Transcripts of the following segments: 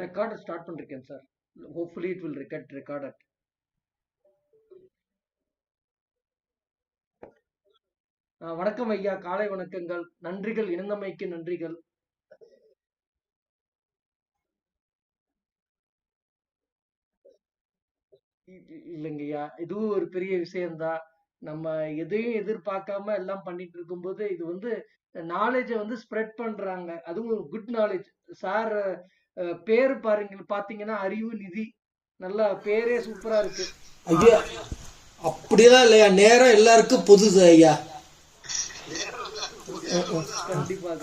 Record start பண்ணிருக்கேன் sir. Hopefully it will record. வணக்கம் ஐயா, காலை வணக்கங்கள். நன்றிகள், இணைந்தமைக்கு நன்றிகள். இல்லைங்க ஐயா, இதுவும் ஒரு பெரிய விஷயம்தான். நம்ம எதையும் எதிர்பார்க்காம எல்லாம் பண்ணிட்டு இருக்கும்போது இது வந்து நாலேஜை வந்து ஸ்ப்ரெட் பண்றாங்க. அதுவும் ஒரு குட் நாலேஜ். சார் பேரு பாத்தீங்கன்னா அறிவு நிதி. நல்லா பேரே சூப்பரா இருக்கு ஐயா. அப்படியெல்லாம் இல்லையா, நேரம் எல்லாருக்கும் பொதுது ஐயா. கண்டிப்பாக.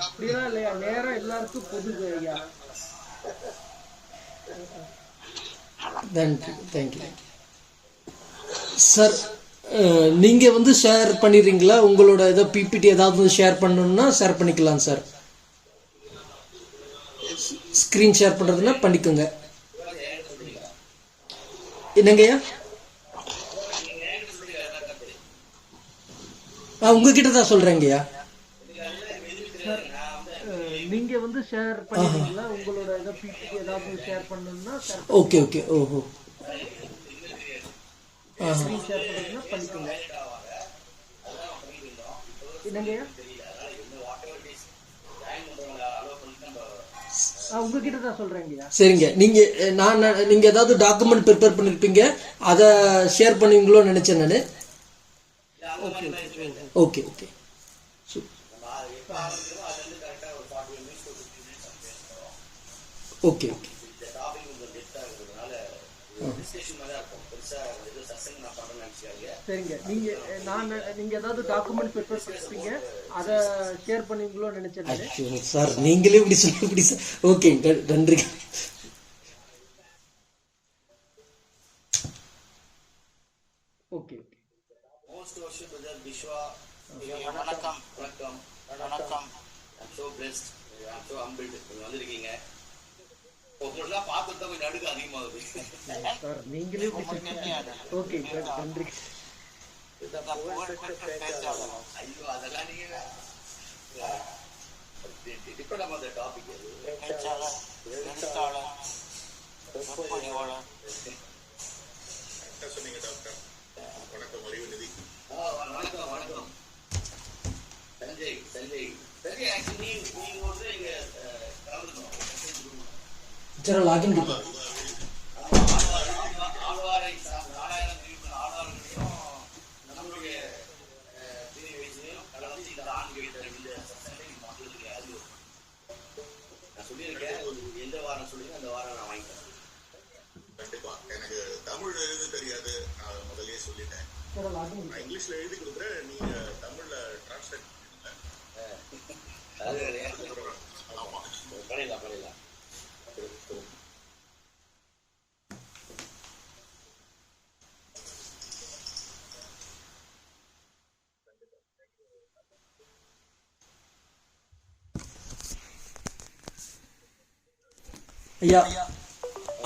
அப்படியெல்லாம் இல்லையா, நேரம் எல்லாருக்கும் பொதுது ஐயா. Thank you sir. நீங்க வந்து ஷேர் பண்ணிடுறீங்களா? உங்களோட ஏதோ பிபிடி ஏதாவது ஷேர் பண்ணணும்னா ஷேர் பண்ணிக்கலாம் சார். ஸ்கிரீன் ஷேர் பண்றதுன்னா பண்ணிக்கோங்க. என்னங்கய்யா? உங்ககிட்ட தான் சொல்றேங்கய்யா. நீங்க வந்து ஷேர் பண்ணீங்களா? உங்களோட ஏதோ பிபிடி ஏதாவது ஷேர் பண்ணணும்னா ஓகே. ஓஹோ. ஸ்கிரீன் ஷேர் பண்றதுன்னா பண்ணிக்கோங்க. என்னங்கய்யா? உங்ககிட்ட தான் சொல்றேங்கய்யா. சரிங்க. நீங்க ஏதாவது டாக்குமெண்ட் ப்ரிப்பேர் பண்ணிருப்பீங்க, அதை ஷேர் பண்ணுவீங்களோ நினைச்சேன் நானு. ஓகே. ஓகே. சரிங்க. நீங்க ஏதாவது டாக்குமெண்ட் ப்ரிப்பேர் பண்ணிருப்பீங்க, அதை ஷேர் பண்ணுவீங்களோ நினைச்சேன் சார். நீங்களே இப்படி சொல்லி சார். ஓகே, நன்றி. ஓகே. வணக்கம். I'm so blessed. I'm so humbled. நீங்க வந்திருக்கீங்க. உங்களெல்லாம் பார்த்துட்டு தான் கொஞ்சம் நடுக்க அதிகமாகுது சார். நீங்களே ஓகே, நன்றி. ஐயோ, அதெல்லாம் நீங்க இப்ப நம்ம அந்த டாபிக் சொன்னீங்க டாக்டர். வணக்கம் அறிவுநிதி. வணக்கம் சஞ்சய். ஆக்சுவலி நீங்க வந்து இங்க சரி, லாகின் நம்மளுடைய வயசுலையும் கலந்து இந்த ஆண்கிட்ட நான் சொல்லியிருக்கேன். எந்த வாரம் சொல்லுங்க, அந்த வாரம் நான் வாங்கிக்கிறேன். கண்டிப்பா. எனக்கு தமிழ் எழுத தெரியாது, நான் முதல்லயே சொல்லிட்டேன். நான் இங்கிலீஷ்ல எழுதி கொடுக்குறேன், நீங்க தமிழ்ல டிரான்ஸ்லேட் பண்ணிடலாம். ஐயா,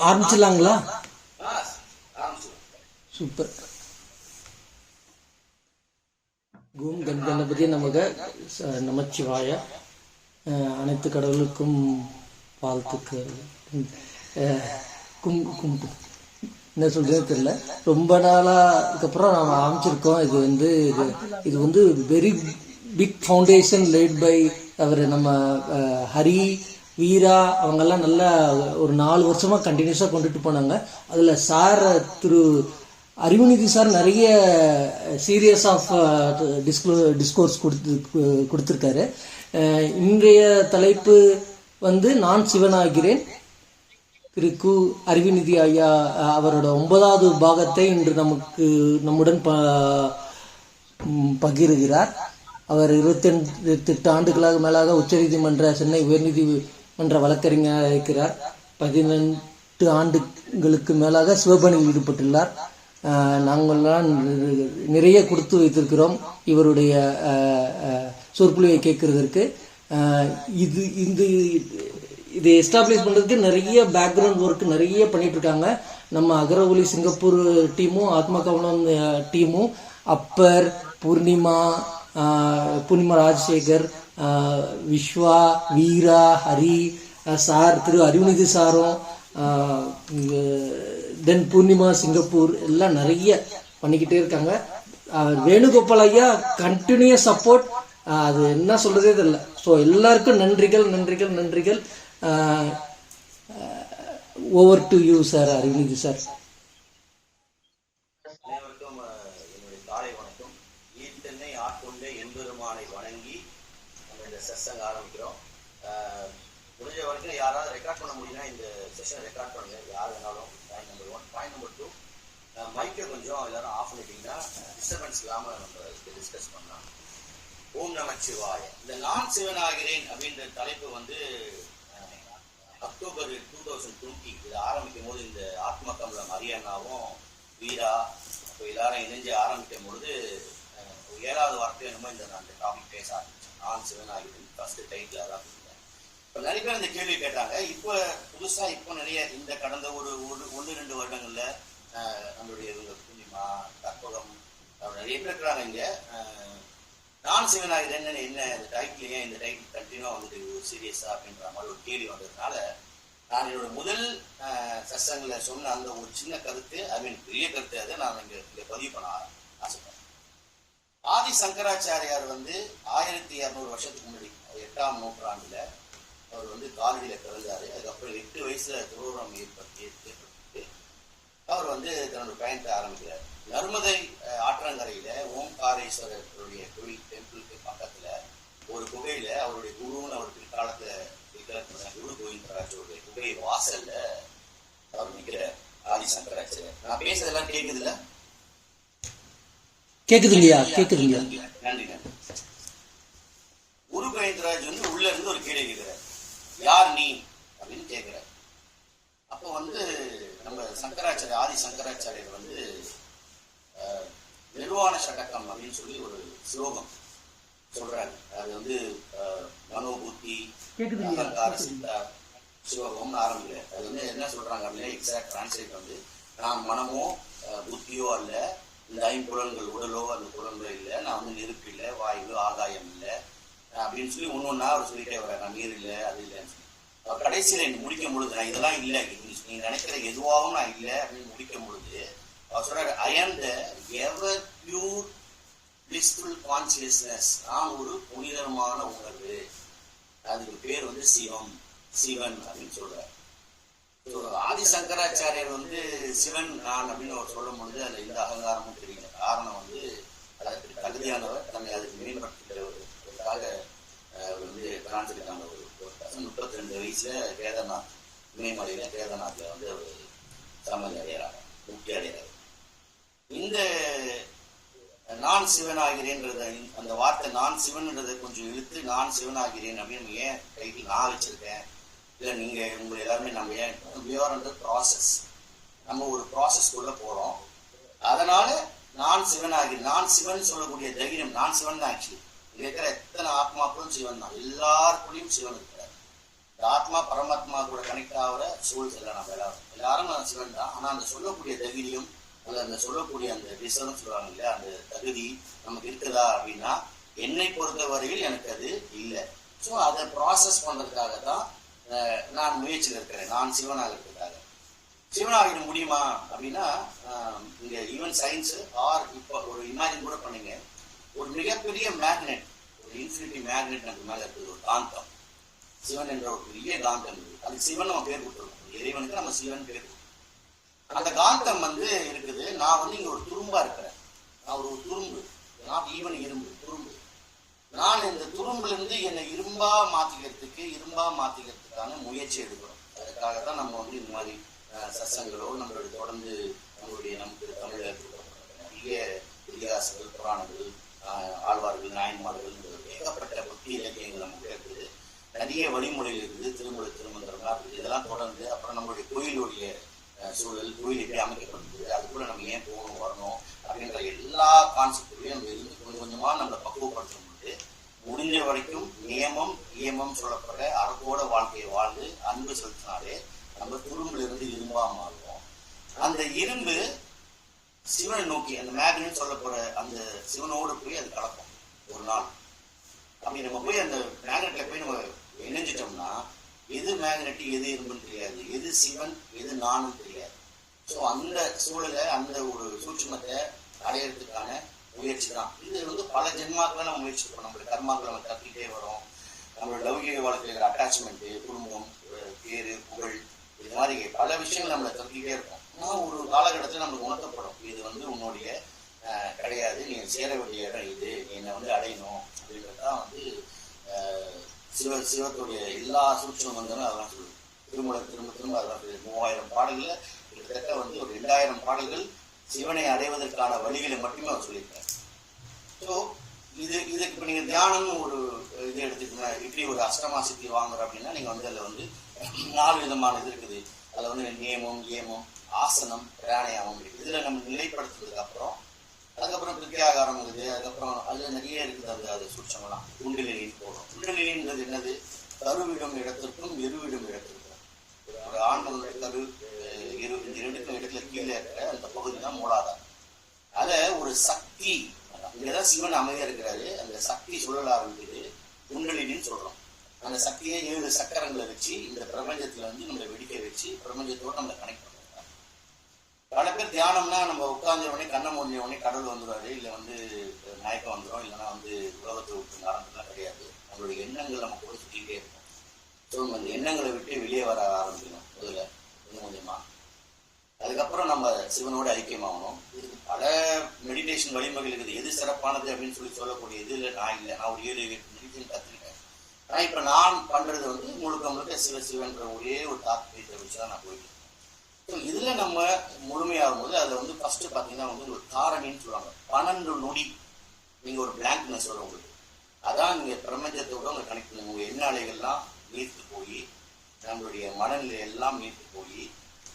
ஆரம்பிச்சிடலாங்களா? சூப்பர். கும் கணபதி நமக நமச்சிவாய. அனைத்து கடவுளுக்கும் வாழ்த்துக்கள். என்ன சொல்றதுன்னு தெரியல. ரொம்ப நாளாக அப்புறம் நாம் ஆரம்பிச்சிருக்கோம். இது வந்து very big foundation led by அவர் நம்ம ஹரி வீரா. அவங்கெல்லாம் நல்லா ஒரு 4 வருஷமாக கண்டினியூஸாக கொண்டுட்டு போனாங்க. அதில் சார் திரு அறிவுநிதி சார் நிறைய சீரியஸ் ஆஃப் டிஸ்கோர்ஸ் கொடுத்துருக்காரு. இன்றைய தலைப்பு வந்து நான் சிவனாகிறேன். திரு கு அறிவுநிதி ஐயா அவரோட 9வது பாகத்தை இன்று நம்முடன் பகிர்கிறார். அவர் 28 ஆண்டுகளாக மேலாக உச்சநீதிமன்ற, சென்னை உயர்நீதிமன்ற வழக்கறிஞராக இருக்கிறார். 18 ஆண்டுகளுக்கு மேலாக சிவபணியில் ஈடுபட்டுள்ளார். நாங்கள்லாம் நிறைய கொடுத்து வைத்திருக்கிறோம் இவருடைய சொற்பொழிவை கேட்கறதற்கு. இது எஸ்டாப்ளிஷ் பண்ணுறதுக்கு நிறைய பேக்ரவுண்ட் ஒர்க் நிறைய பண்ணிட்டு இருக்காங்க. நம்ம அகரஒலி சிங்கப்பூர் டீமும் ஆத்மா கவனம் டீமும் அப்பர், பூர்ணிமா ராஜசேகர், விஸ்வா, வீரா, ஹரி சார், திரு அறிவுநிதி சாரும், தென் பூர்ணிமா சிங்கப்பூர் எல்லாம் நிறைய பண்ணிக்கிட்டே இருக்காங்க. வேணுகோபால் ஐயா கண்டினியூஸ் சப்போர்ட், அது என்ன சொல்றதே தெரியல. ஸோ எல்லாருக்கும் நன்றிகள் நன்றிகள் நன்றிகள். Over to you sir, Arivunidhi sir. அனைவருக்கும் என்னுடைய காலை வணக்கம். ஈர்த்தென்னை ஆட்கொண்ட எம்பெருமானை வணங்கி நம்ம இந்த செஷன் ஆரம்பிக்கிறோம். முடிஞ்ச வரைக்கும் யாராவது ரெக்கார்ட் பண்ண முடியும்னா இந்த செஷன் ரெக்கார்ட் பண்ணுங்க, யார் வேணாலும். Point number 1. பாயிண்ட் நம்பர் 2, மைக்கை கொஞ்சம் எல்லாரும் ஆஃப் பண்ணிட்டீங்கன்னா டிஸ்டர்பன்ஸ் இல்லாமல் நம்ம டிஸ்கஸ் பண்ணலாம். ஓம் நமச்சிவாய. இந்த நான் சிவனாகிறேன் அப்படின்ற தலைப்பு வந்து அக்டோபர் 2020 இது ஆரம்பிக்கும் போது இந்த ஆத்ம கமலம் அரியண்ணாவும் வீரா அப்போ எல்லாரும் இணைஞ்சு ஆரம்பிக்கும் பொழுது 7வது வார்த்தை என்னமோ இந்த அந்த டாபிக் பேச ஆரம்பிச்சேன். நான் சிவனாகிறேன் ஃபர்ஸ்ட் டைட்டில் அதான். இப்போ நிறைய பேர் இந்த கேள்வி கேட்டாங்க. இப்போ புதுசாக இப்போ நிறைய இந்த கடந்த ஒரு 1-2 வருடங்கள்ல நம்மளுடைய இவங்க பூர்ணிமா, கற்பகம் நிறைய பேர் இருக்கிறாங்க இங்கே. நான் சிவனாகிறேன் என்ன இந்த டைட்டில் ஏன் இந்த டைட்டில் கண்டினியூவாக வந்துட்டு சீரியஸா அப்படின்ற மாதிரி ஒரு கேள்வி வந்ததுனால நான் என்னோட முதல் சத்சங்கில் சொன்ன அந்த ஒரு சின்ன கருத்து, பெரிய கருத்து, அதை நான் இங்கே பதிவு பண்ண ஆசைப்பட்டேன். ஆதி சங்கராச்சாரியார் வந்து 1200 வருஷத்துக்கு முன்னாடி 8ஆம் நூற்றாண்டுல அவர் வந்து காலடியில் பிறந்தாரு. அதுக்கப்புறம் 8 வயசுல துரோகம் ஏற்பட்டு அவர் வந்து தன்னோட பயணத்தை ஆரம்பிக்கிறார். நர்மதை ஆற்றங்கரையில ஓம்காரேஸ்வரருடைய கோயில் டெம்பிளுக்கு பக்கத்துல ஒரு குகையில அவருடைய குருன்னு அவர் பிற்காலத்துல குரு கோவிந்தராஜருடைய குகை வாசல்ல அவர் நிற்கிறார் ஆதி சங்கராச்சாரியர். நான் பேசுறதெல்லாம் கேக்குது இல்ல? கேக்குது இல்லையா? கேக்குது இல்லையா? நன்றி நன்றி. குரு கோவிந்தராஜ் வந்து உள்ள இருந்து ஒரு கேள்வி கேட்கிறார், யார் நீ அப்படின்னு கேட்கிறார். அப்போ வந்து நம்ம சங்கராச்சாரியர் ஆதி சங்கராச்சாரியர் வந்து நிர்வாண சடக்கம் அப்படின்னு சொல்லி ஒரு ஸ்லோகம் சொல்றாங்க. அது வந்து மனோபுத்தி அகங்கார சித்தா ஸ்லோகம்னு ஆரம்பிக்கிறேன். அது வந்து என்ன சொல்றாங்க அப்படின்னா எக்ஸாக்ட் டிரான்ஸ்லேட் வந்து நான் மனமோ புத்தியோ அல்ல, இந்த 5 புலன்கள் உடலோ அந்த புலன்களோ இல்லை, நான் வந்து நெருப்பு இல்லை, வாயு ஆகாயம் இல்லை அப்படின்னு சொல்லி ஒன்னொன்னா அவர் சொல்லிட்டே வர்றாரு. நான் நீர் இல்லை, அது இல்லைன்னு சொல்லி அவர் கடைசியில முடிக்கும் பொழுது நான் இதெல்லாம் இல்லை, நீங்க நினைக்கிற எதுவாகவும் நான் இல்லை அப்படின்னு முடிக்கும் பொழுது அவர் சொல்றாரு, ஐ ஆம் த எவர் பியூர் blissful consciousness. நான் ஒரு புனிதமான உணர்வு, அதுக்கு பேர் வந்து சிவன் அப்படின்னு சொல்றாரு. ஆதி சங்கராச்சாரியர் வந்து சிவன் நான் அப்படின்னு அவர் சொல்லும் பொழுது அந்த இந்த அகங்காரமும் தெரியல. காரணம் வந்து அதற்கு தகுதியானவர், தன்னை அதுக்கு மேம்படுத்துகிறவருக்காக அவர் வந்து பிரான்சிருக்காங்க. ஒரு 32 வயசுல கேதார்நாத் இமயமலையில கேதார்நாத்ல வந்து அவர் சமாதி அடைகிறாங்க, முக்தி அடைகிறார். இந்த நான் சிவனாகிறேன்றத அந்த வார்த்தை நான் சிவன்ன்றதை கொஞ்சம் இழுத்து நான் சிவனாகிறேன் அப்படின்னு ஏன் கைக்கு நான் வச்சிருக்கேன் இல்லை நீங்க உங்களை எல்லாருமே நம்ம ஏன் ப்ராசஸ், நம்ம ஒரு ப்ராசஸ்க்குள்ள போறோம். அதனால நான் சிவனாகிறேன். நான் சிவன் சொல்லக்கூடிய தைரியம், நான் சிவன் தான். ஆக்சுவலி இங்க இருக்கிற எத்தனை ஆத்மாக்களும் சிவன் தான், எல்லாருக்குள்ளேயும் சிவன் இருக்கிறார். இந்த ஆத்மா பரமாத்மா கூட கனெக்ட் ஆகிற சூழல் இல்லை. நம்ம எல்லாரும் சிவன் தான். ஆனா அந்த சொல்லக்கூடிய தைரியம், அந்த சொல்லக்கூடிய அந்த விசனம் சொல்லுவாங்க இல்லையா, அந்த தகுதி நமக்கு இருக்குதா அப்படின்னா என்னை பொறுத்த வரையில் எனக்கு அது இல்லை. ஸோ அதை ப்ராசஸ் பண்றதுக்காக தான் நான் முயற்சியில் இருக்கிறேன். நான் சிவனாக இருக்கிறதுக்காக. சிவனாகிட முடியுமா அப்படின்னா இங்க ஈவன் சயின்ஸ் ஆர் இப்போ ஒரு இமேஜின் கூட பண்ணுங்க, ஒரு மிகப்பெரிய மேக்னெட், ஒரு இன்ஃபினிட்டி மேக்னெட் நமக்கு மேல இருக்குது, ஒரு காந்தம். சிவன் என்ற ஒரு பெரிய காந்தம் இருக்குது. அதுக்கு சிவன் நம்ம பேர் கொடுத்துருக்கோம், இறைவனுக்கு நம்ம சிவன் பேர். அந்த காந்தம் வந்து இருக்குது. நான் வந்து இங்க ஒரு துரும்பா இருக்கிறேன். நான் ஒரு துரும்பு, நாட் ஈவன் இரும்பு, துரும்பு. நான் இந்த துரும்புல இருந்து என்னை இரும்பா மாத்திக்கிறதுக்கான முயற்சி எடுக்கிறோம். அதுக்காக தான் நம்ம வந்து இந்த மாதிரி சத்சங்களோ நம்மளுடைய தொடர்ந்து நமக்கு தமிழ நிறைய இதிகாசங்கள், புராணங்கள், ஆழ்வார்கள், நாயன்மார்கள், ஏகப்பட்ட பக்தி இலக்கியங்கள் நமக்கு இருக்குது. நிறைய வழிமுறைகள் இருக்குது, திருமந்திரம்லாம் இருக்குது. இதெல்லாம் தொடர்ந்து அப்புறம் நம்மளுடைய கோயிலுடைய சூழல், கோயில் எப்படி அமைக்கப்படுது, அதுக்குள்ள நம்ம ஏன் போகணும் வரணும் அப்படின்ற எல்லா கான்செப்ட்லையும் நம்ம இருந்து கொஞ்சம் கொஞ்சமா நம்மளை பக்குவப்படுத்தும் போது முடிஞ்ச வரைக்கும் நியமம் இயமம் சொல்லப்படுற அறத்தோட வாழ்க்கையை வாழ்ந்து அன்பு செலுத்தினாலே நம்ம துரும்புல இருந்து இரும்பா மாறுவோம். அந்த இரும்பு சிவனை நோக்கி அந்த மேக்னெட் சொல்லப்படுற அந்த சிவனோடு போய் அது கலக்கும் ஒரு நாள். அப்படி நம்ம போய் அந்த மேக்னெட்ல போய் நம்ம இணைஞ்சிட்டோம்னா எது மேக்னெட் எது இரும்புன்னு தெரியாது, எது சிவன் எது நானும் தெரியாது. ஸோ அந்த சூழலை அந்த ஒரு சூட்சுமத்தை அடையிறதுக்கான முயற்சி தான் இது. வந்து பல ஜென்மாக்களை நம்ம முயற்சி பண்ணோம். நம்மளுடைய கர்மாக்களை நம்ம கற்றுக்கிட்டே வரோம். நம்மளோட லௌகிக வாழ்க்கையில் இருக்கிற அட்டாச்மெண்ட்டு, குடும்பம், பேரு, புகழ், இது மாதிரி பல விஷயங்கள் நம்மளை கற்றுக்கிட்டே இருக்கும். ஆனால் ஒரு காலகட்டத்தில் நம்மளுக்கு உணர்த்தப்படும், இது வந்து உன்னுடைய கிடையாது, நீ சேர வேண்டிய இடம் இது, நீ என்னை வந்து அடையணும் அப்படின்றது தான் வந்து சிவத்துடைய எல்லா சூட்சமங்களும் அதெல்லாம் சொல்லுது. திரும்ப திரும்ப அதெல்லாம் சொல்லுது. 3000 பாடல்கள் கிட்டத்தட்ட வந்து ஒரு 2000 பாடல்கள் சிவனை அடைவதற்கான வழிகளை மட்டுமே அவர் சொல்லியிருக்காரு. ஸோ இதுக்கு இப்போ நீங்கள் தியானம்னு ஒரு இது எடுத்துக்கோங்க. இப்படி ஒரு அஷ்டமா சித்தி வாங்குறோம் அப்படின்னா நீங்கள் வந்து அதில் வந்து 4 விதமான இது இருக்குது. அதில் வந்து நியமம், ஏமம், ஆசனம், பிராணாயாமம் இருக்குது. இதில் நம்ம நிலைப்படுத்துறதுக்கு அப்புறம் அதுக்கப்புறம் பிரத்யாகாரம் இருக்குது. அதுக்கப்புறம் அதில் நிறைய இருக்குது. அது சூட்சமெல்லாம் குண்டலினின்னு போடும். குண்டலினின்றது என்னது? கருவிடும் இடத்திற்கும் எருவிடும் இடத்திற்கும் ஒரு ஆண்களுடைய கரு இந்த ரெண்டுக்கும் இடத்துல கீழே இருக்கிற அந்த பகுதி தான் மூலாதாரம். அத ஒரு சக்தி, இங்கதான் சிவன் அமைதியா இருக்கிறாரு. அந்த சக்தி சுழல ஆரம்பிக்குது, குண்டலினின்னு சொல்றோம். அந்த சக்தியை 7 சக்கரங்களை வச்சு இந்த பிரபஞ்சத்துல வந்து நம்மளை வெடிக்க வச்சு பிரபஞ்சத்தோட நம்மளை கனெக்ட் பண்ணுறாங்க. பல பேர் தியானம்னா நம்ம உட்கார்ந்த உடனே கண்ணை மூடின உடனே கடவுள் வந்துடுவாரு, இல்லை வந்து மயக்கம் வந்துடும், இல்லைன்னா வந்து உலகத்தை விட்டு ஆரம்பிக்கலாம் கிடையாது. நம்மளுடைய எண்ணங்கள் நம்ம கூட சுற்றிக்கிட்டே இருக்கும். ஸோ அந்த எண்ணங்களை விட்டு வெளியே வர ஆரம்பிக்கணும் முதல்ல கொஞ்சம் கொஞ்சமா. அதுக்கப்புறம் நம்ம சிவனோட ஐக்கியமாகணும். இதுக்கு பல மெடிடேஷன் வழிமுறைகள் இருக்குது. எது சிறப்பானது அப்படின்னு சொல்லக்கூடிய இது இல்லை. நான் ஒரு 7-8 மெடிடேஷன் கற்றுக்கிட்டேன். ஆனால் இப்போ நான் பண்றது வந்து முழுக்க சிவன்ற ஒரே ஒரு தாத்பீயத்தை வச்சு தான் நான் போயிட்டு. ஸோ இதுல நம்ம முழுமையாகும் போது அதில் வந்து ஃபர்ஸ்ட் பார்த்தீங்கன்னா வந்து ஒரு காரணின்னு சொல்லுவாங்க. 12 நொடி நீங்க ஒரு பிளாங்க்னஸ் வரும் உங்களுக்கு. அதான் நீங்க பிரபஞ்சத்தோட உங்க கனெக்ட் பண்ணுங்க. உங்க எண்ண அலைகள்லாம் நீர்த்து போய் நம்மளுடைய மனநிலை எல்லாம் நீர்த்து போய்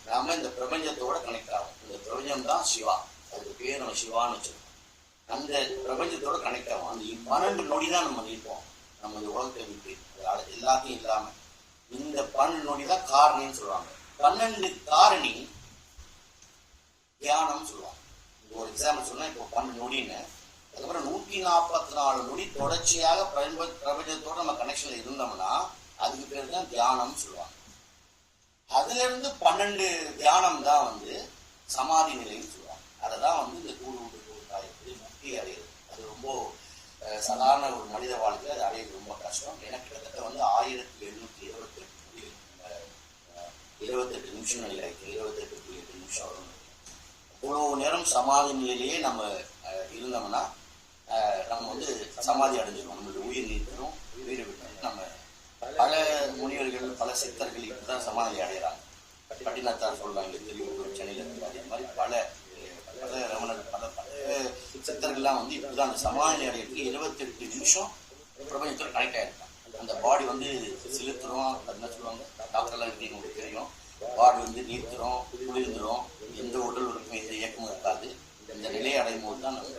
நாம இந்த பிரபஞ்சத்தோட கனெக்ட் ஆகும். இந்த பிரபஞ்சம் தான் சிவா, அதுக்கு பேர் நம்ம சிவான்னு வச்சிருக்கோம். அந்த பிரபஞ்சத்தோட கனெக்ட் ஆகும். அந்த 12 நொடி தான் நம்ம நிற்போம். நம்ம இந்த உலகத்தை விட்டு எல்லாத்தையும் இல்லாம இந்த 12 நொடி தான் காரணின்னு சொல்லுவாங்க. 12 காரணி தியானம் சொல்லுவாங்க. ஒரு எக்ஸாம்பிள் சொன்னா இப்போ 12 நொடின்னு, அதுக்கப்புறம் 144 நொடி தொடர்ச்சியாக பிரபஞ்சத்தோட நம்ம கனெக்ஷன்ல இருந்தோம்னா அதுக்கு பேர் தான் தியானம் சொல்லுவாங்க. அதுல இருந்து 12 தியானம் தான் வந்து சமாதி நிலைன்னு சொல்லுவாங்க. அதைதான் வந்து இந்த கூடு காயத்து முக்தி அடையுது. அது ரொம்ப சாதாரண ஒரு மனித வாழ்க்கை அது அடையிறது ரொம்ப கஷ்டம். எனக்கு கிட்டத்தட்ட வந்து 1728 நிமிஷம் நிலை 28.8 நிமிஷம் வரும். அவ்வளவு நேரம் சமாதி நிலையிலேயே நம்ம இருந்தோம்னா நம்ம வந்து சமாதி அடைஞ்சிடும். நம்மளுடைய உயிர் நீத்தரும் உயிரை விட்டு நம்ம பல முனிவர்கள் பல சித்தர்கள் இப்படிதான் சமாதி அடைகிறாங்க. பட்டினத்தார் சொல்றாங்க, திருவள்ளூர், சென்னையில் இருக்கு. அதே மாதிரி பல ரமணர் பல சித்தர்கள்லாம் வந்து இப்படிதான் அந்த சமாதி அடையிறதுக்கு 28 நிமிஷம் பிரபஞ்சத்தில் கனெக்ட் ஆயிருக்காங்க. அந்த பாடி வந்து செலுத்துறோம், என்ன சொல்லுவாங்க டாக்டர்லாம் எப்படி உங்களுக்கு தெரியும். பாடி வந்து நீர்த்துறோம், குளிர்ந்துடும், எந்த உடல் உறுப்பும் எந்த இயக்கமும் இருக்காது. இந்த நிலையை அடையும் போது தான் நம்ம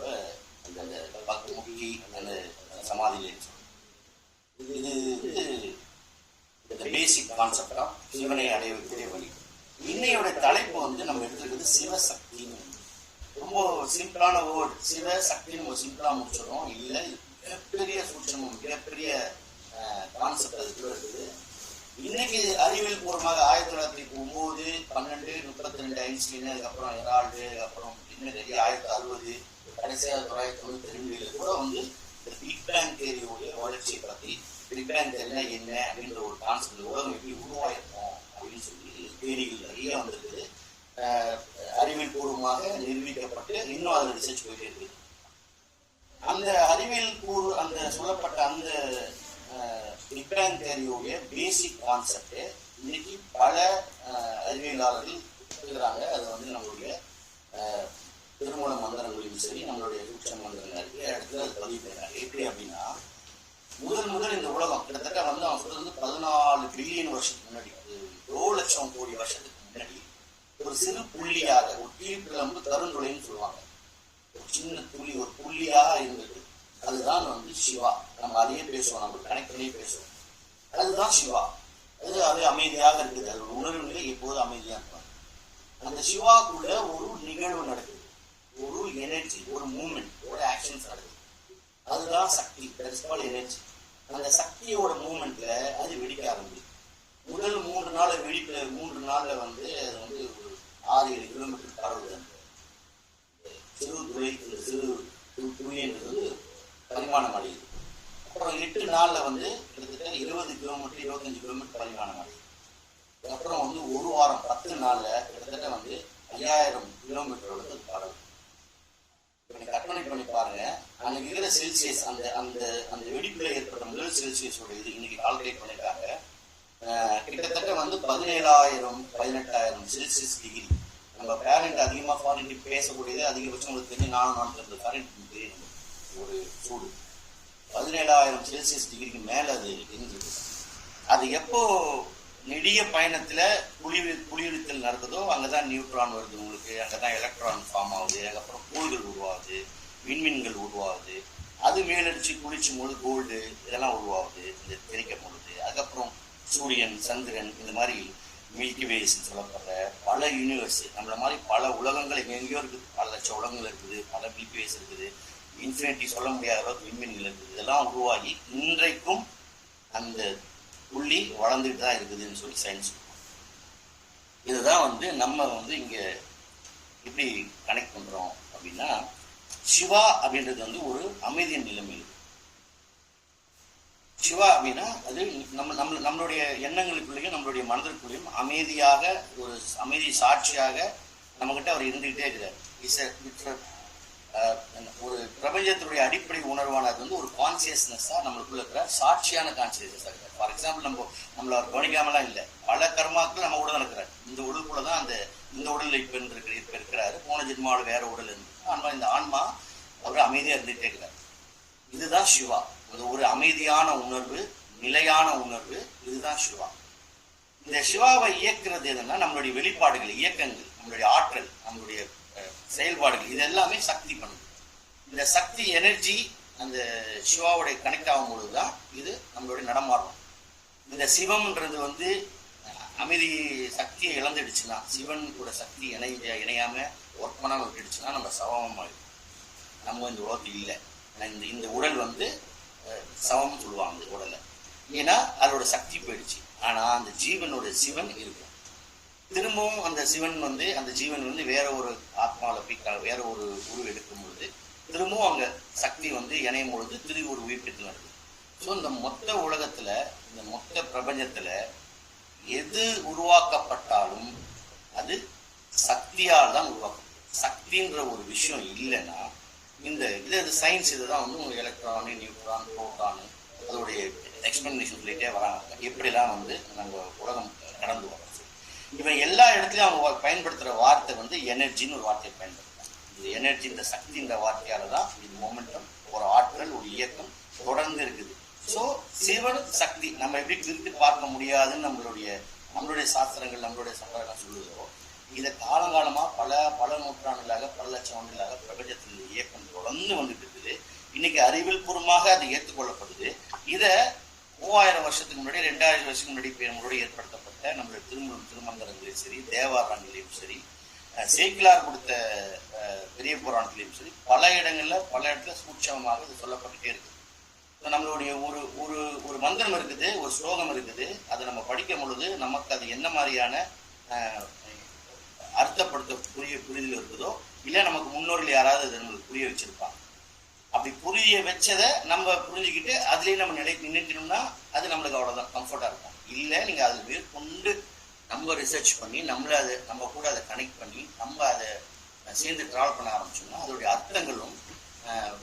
அந்த பக்தி முக்கி அந்த சமாதியில இருக்கும். இது இந்த பேசிக் கான்செப்டா சிவனை அடையக்கூடிய வழி. இன்னையோட தலைப்பு வந்து நம்ம எடுத்துக்கிறது சிவசக்தின்னு. ரொம்ப சிம்பிளான வேர்டு, சிவசக்தின்னு ஒரு சிம்பிளா முடிச்சிடும். இல்லை மிகப்பெரிய சூட்சமும் மிகப்பெரிய கான்செப்ட் அதுக்குள்ள இருக்குது. இன்னைக்கு அறிவியல் பூர்வமாக 1909, 12, 32 ஐன்ஸ்டீன், அதுக்கப்புறம் ஹெரால்டு, அப்புறம் இன்னும் நிறைய 1960, கடைசியாக 1992 கூட வந்து இந்த பிக் பேங் தியரியோடைய வளர்ச்சியை பற்றி பிக் பேங் தியரினா என்ன அப்படின்ற ஒரு கான்செப்ட் உலகம் எப்படி உருவாயிருக்கும் அப்படின்னு சொல்லி தியரிகள் நிறைய வந்திருக்குது. அறிவியல் பூர்வமாக நிரூபிக்கப்பட்டு இன்னும் அதில் ரிசர்ச் போயிட்டே இருக்குது. அந்த அறிவியல் அந்த சொல்லப்பட்ட அந்த பிக் பேங் தியரியோடைய பேசிக் கான்செப்ட் இன்னைக்கு பல அறிவியலாளர்கள் இருக்கிறாங்க. அது வந்து நம்மளுடைய திருமண மந்திரங்களையும் சரி, நம்மளுடைய சூட்ச மந்திரங்கள் நிறைய இடத்துல அது பதிவு பண்ணுறாங்க. எப்படி அப்படின்னா முதல் இந்த உலகம் கிட்டத்தட்ட வந்து அவன் சொல்றது வந்து 14 பில்லியன் வருஷத்துக்கு முன்னாடி, 1 லட்சம் கோடி வருஷத்துக்கு முன்னாடி ஒரு சிறு புள்ளியாக ஒரு கீழ்கிழம்பு கருந்துளைன்னு சொல்லுவாங்க. ஒரு சின்ன துளி ஒரு புள்ளியாக இருந்தது. அதுதான் வந்து சிவா. நம்ம அதையே பேசுவோம், நம்ம கனெக்ட் பண்ணி பேசுவோம். அதுதான் சிவா. அது அமைதியாக இருக்குது. அது உணர்வு நிலை எப்போது அமைதியாக இருப்பாங்க. அந்த சிவாக்குள்ள ஒரு நிகழ்வு நடக்குது, ஒரு எனர்ஜி, ஒரு மூமெண்ட், ஒரு ஆக்ஷன்ஸ் நடக்குது. அதுதான் சக்தி. எனர்ஜி. அந்த சக்தியோட மூமெண்ட்ல அது வெடிக்க ஆரம்பிச்சு. முதல் 3 நாள் வெடிப்புல 3 நாள்ல வந்து அது வந்து ஒரு 6-7 கிலோமீட்டர் பரவுது. சிறு துளை, சிறு துளின்றது பரிமாணம் அடையுது. அப்புறம் 8 நாள்ல வந்து கிட்டத்தட்ட 20 கிலோமீட்டர் 25 கிலோமீட்டர் பரிமாணம் அடையுது. அப்புறம் வந்து ஒரு வாரம் 10 நாள்ல கிட்டத்தட்ட வந்து 5000 கிலோமீட்டர் வந்து பரவுது. கற்பனை பண்ணி பாருங்க, அன்னைக்கு இருக்கிற செல்சியஸ், அந்த அந்த அந்த வெடிப்புல ஏற்பட்ட முதல் செல்சியஸோட இது இன்னைக்கு கால்குலேட் பண்ணிருக்காங்க. கிட்டத்தட்ட வந்து 17,000-18,000 செல்சியஸ் டிகிரி. நம்ம பேரண்ட் அதிகமா ஃபாரின் பேசக்கூடியது அதிகபட்சம் உங்களுக்கு தெரிஞ்சு 440 ஃபாரின் தெரியும். ஒரு சூடு 17,000 செல்சியஸ் டிகிரிக்கு மேல அது இருந்துருக்கு. அது எப்போ நெடிய பயணத்துல குளிர்வித்தல் நடக்குதோ அங்கதான் நியூட்ரான் வருது உங்களுக்கு, அங்கதான் எலக்ட்ரான் ஃபார்ம் ஆகுது, அதுக்கப்புறம் கோள்கள் உருவாகுது, விண்மீன்கள் உருவாகுது. அது மேலடிச்சு குளிச்சும் போது கோல்டு இதெல்லாம் உருவாகுது இந்த தெரிக்கும் பொழுது. அதுக்கப்புறம் சூரியன், சந்திரன், இந்த மாதிரி மில்கி வேஸ் சொல்லப்படுற பல யூனிவர்ஸ், நம்மள மாதிரி பல உலகங்கள் எங்கெங்கயோ இருக்குது. பல லட்சம் உலகங்கள் இருக்குது, பல மில்கி வேஸ் இருக்குது, இன்ஃபினிட்டி சொல்ல முடியாத அளவுக்கு விண்மீன்கள் இருக்குது. இதெல்லாம் உருவாகி இன்றைக்கும் அந்த புள்ளி வளர்ந்துட்டு தான் இருக்குதுன்னு சொல்லி சயின்ஸ். இதுதான் வந்து நம்ம வந்து இங்க எப்படி கனெக்ட் பண்றோம் அப்படின்னா, சிவா அப்படின்றது வந்து ஒரு அமைதியின் நிலைமை. சிவா அப்படின்னா அது நம்மளுடைய எண்ணங்களுக்குள்ளேயும் நம்மளுடைய மனதிற்குள்ளேயும் அமைதியாக ஒரு அமைதி சாட்சியாக நம்ம கிட்ட அவர் இருந்துகிட்டே இருக்கிறார். ஒரு பிரபஞ்சத்தினுடைய அடிப்படை உணர்வானது வந்து ஒரு கான்சியஸ்னஸா நம்மளுக்குள்ள இருக்கிற சாட்சியான கான்சியஸ்னஸா இருக்கிறார். ஃபார் எக்ஸாம்பிள் நம்மள அவர் கவனிக்காமலாம் இல்லை, பல கர்மாக்கள் நம்ம உடல் இருக்கிறார். இந்த உடலுக்குள்ளதான் இந்த உடல் இப்ப இருக்கிறாரு, போன ஜென்மாவோட வேற உடல் இருந்து ஆன்மா. இந்த ஆன்மா அவர் அமைதியா இருந்துட்டே இருக்கிறார். இதுதான் சிவா. அது ஒரு அமைதியான உணர்வு, நிலையான உணர்வு. இதுதான் சிவா. இந்த சிவாவை இயக்குறது எதுன்னா நம்மளுடைய வெளிப்பாடுகள், இயக்கங்கள், நம்மளுடைய ஆற்றல், நம்மளுடைய செயல்பாடுகள், இது எல்லாமே சக்தி பண்ணுது. இந்த சக்தி எனர்ஜி அந்த சிவாவுடைய கனெக்ட் ஆகும் பொழுதுதான் இது நம்மளுடைய நடமாடும். இந்த சிவம்ன்றது வந்து அமைதி சக்தியை இழந்துடுச்சுன்னா, சிவன் கூட சக்தி இணையாம ஒர்க் பண்ணாம விட்டுடுச்சுன்னா நம்ம சவமாயிடும். நம்ம இந்த உலகத்தில் இல்லை. இந்த உடல் வந்து சவம் சொல்லுவாங்க இந்த உடலை. ஏன்னா அதோட சக்தி போயிடுச்சு. ஆனா அந்த ஜீவனோட சிவன் இருக்கும். திரும்பவும் அந்த சிவன் வந்து அந்த ஜீவன் வந்து வேற ஒரு ஆத்மாவில் வேற ஒரு உருவம் எடுக்கும் பொழுது திரும்பவும் அங்க சக்தி வந்து இணையும் பொழுது திரும்பி ஒரு உயிர்ப்பித்தல் நடக்குது. ஸோ இந்த மொத்த உலகத்துல, இந்த மொத்த பிரபஞ்சத்துல எது உருவாக்கப்பட்டாலும் அது சக்தியால் தான் உருவாக்கப்படும். சக்தின்ற ஒரு விஷயம் இல்லைன்னா இது சயின்ஸ் இதுதான் வந்து உங்களுக்கு எலக்ட்ரானு, நியூட்ரான், புரோட்டானு அதோடைய எக்ஸ்பிளனேஷன் சொல்லிட்டே வராங்க. எப்படிலாம் வந்து நம்ம உலகம் கடந்து வரோம். இவன் எல்லா இடத்துலையும் அவங்க பயன்படுத்துகிற வார்த்தை வந்து எனர்ஜின்னு ஒரு வார்த்தையை பயன்படுத்துறாங்க. இந்த எனர்ஜி, இந்த சக்தின்ற வார்த்தையால தான் இது மொமெண்டம், ஒரு ஆற்றல், ஒரு இயக்கம் தொடர்ந்து இருக்குது. ஸோ சிவன் சக்தி நம்ம எப்படி பிரித்து பார்க்க முடியாதுன்னு நம்மளுடைய சாஸ்திரங்கள், நம்மளுடைய சம்பிரதாயம் சொல்லுதோ, இதை காலங்காலமா பல நூற்றாண்டுகளாக, பல லட்சம் ஆண்டுகளாக பிரபஞ்சத்தின் இயக்கம் தொடர்ந்து வந்துட்டு இருக்குது. இன்னைக்கு அறிவியல் பூர்வமாக அது ஏற்றுக்கொள்ளப்படுது. இதை 3000 வருஷத்துக்கு முன்னாடி, 2000 வருஷத்துக்கு முன்னாடி ஏற்படுத்தப்பட்ட நம்மளுடைய திருமந்திரங்களையும் சரி, தேவாரங்களையும் சரி, சேக்கிலார் கொடுத்த பெரிய புராணத்திலையும் சரி, பல இடத்துல சூட்சமமாக இது சொல்லப்பட்டுட்டே இருக்கு. நம்மளுடைய ஒரு மந்திரம் இருக்குது, ஒரு ஸ்லோகம் இருக்குது. அதை நம்ம படிக்கும் பொழுது நமக்கு அது என்ன மாதிரியான புரிதல் இருக்குதோ, இல்லை நமக்கு முன்னோர்கள் யாராவது அதை நம்மளுக்கு புரிய வச்சிருப்பாங்க. அப்படி புரிய வச்சதை நம்ம புரிஞ்சுக்கிட்டு அதுலேயே நம்ம நின்றுட்டோம்னா அது நம்மளுக்கு அவ்வளோதான் கம்ஃபர்டாக இருக்கும். இல்லை நீங்கள் அதில் மேற்கொண்டு நம்ம ரிசர்ச் பண்ணி நம்ம கூட அதை கனெக்ட் பண்ணி நம்ம அதை சேர்ந்து ட்ராவல் பண்ண ஆரம்பிச்சோம்னா அதோடைய அர்த்தங்களும்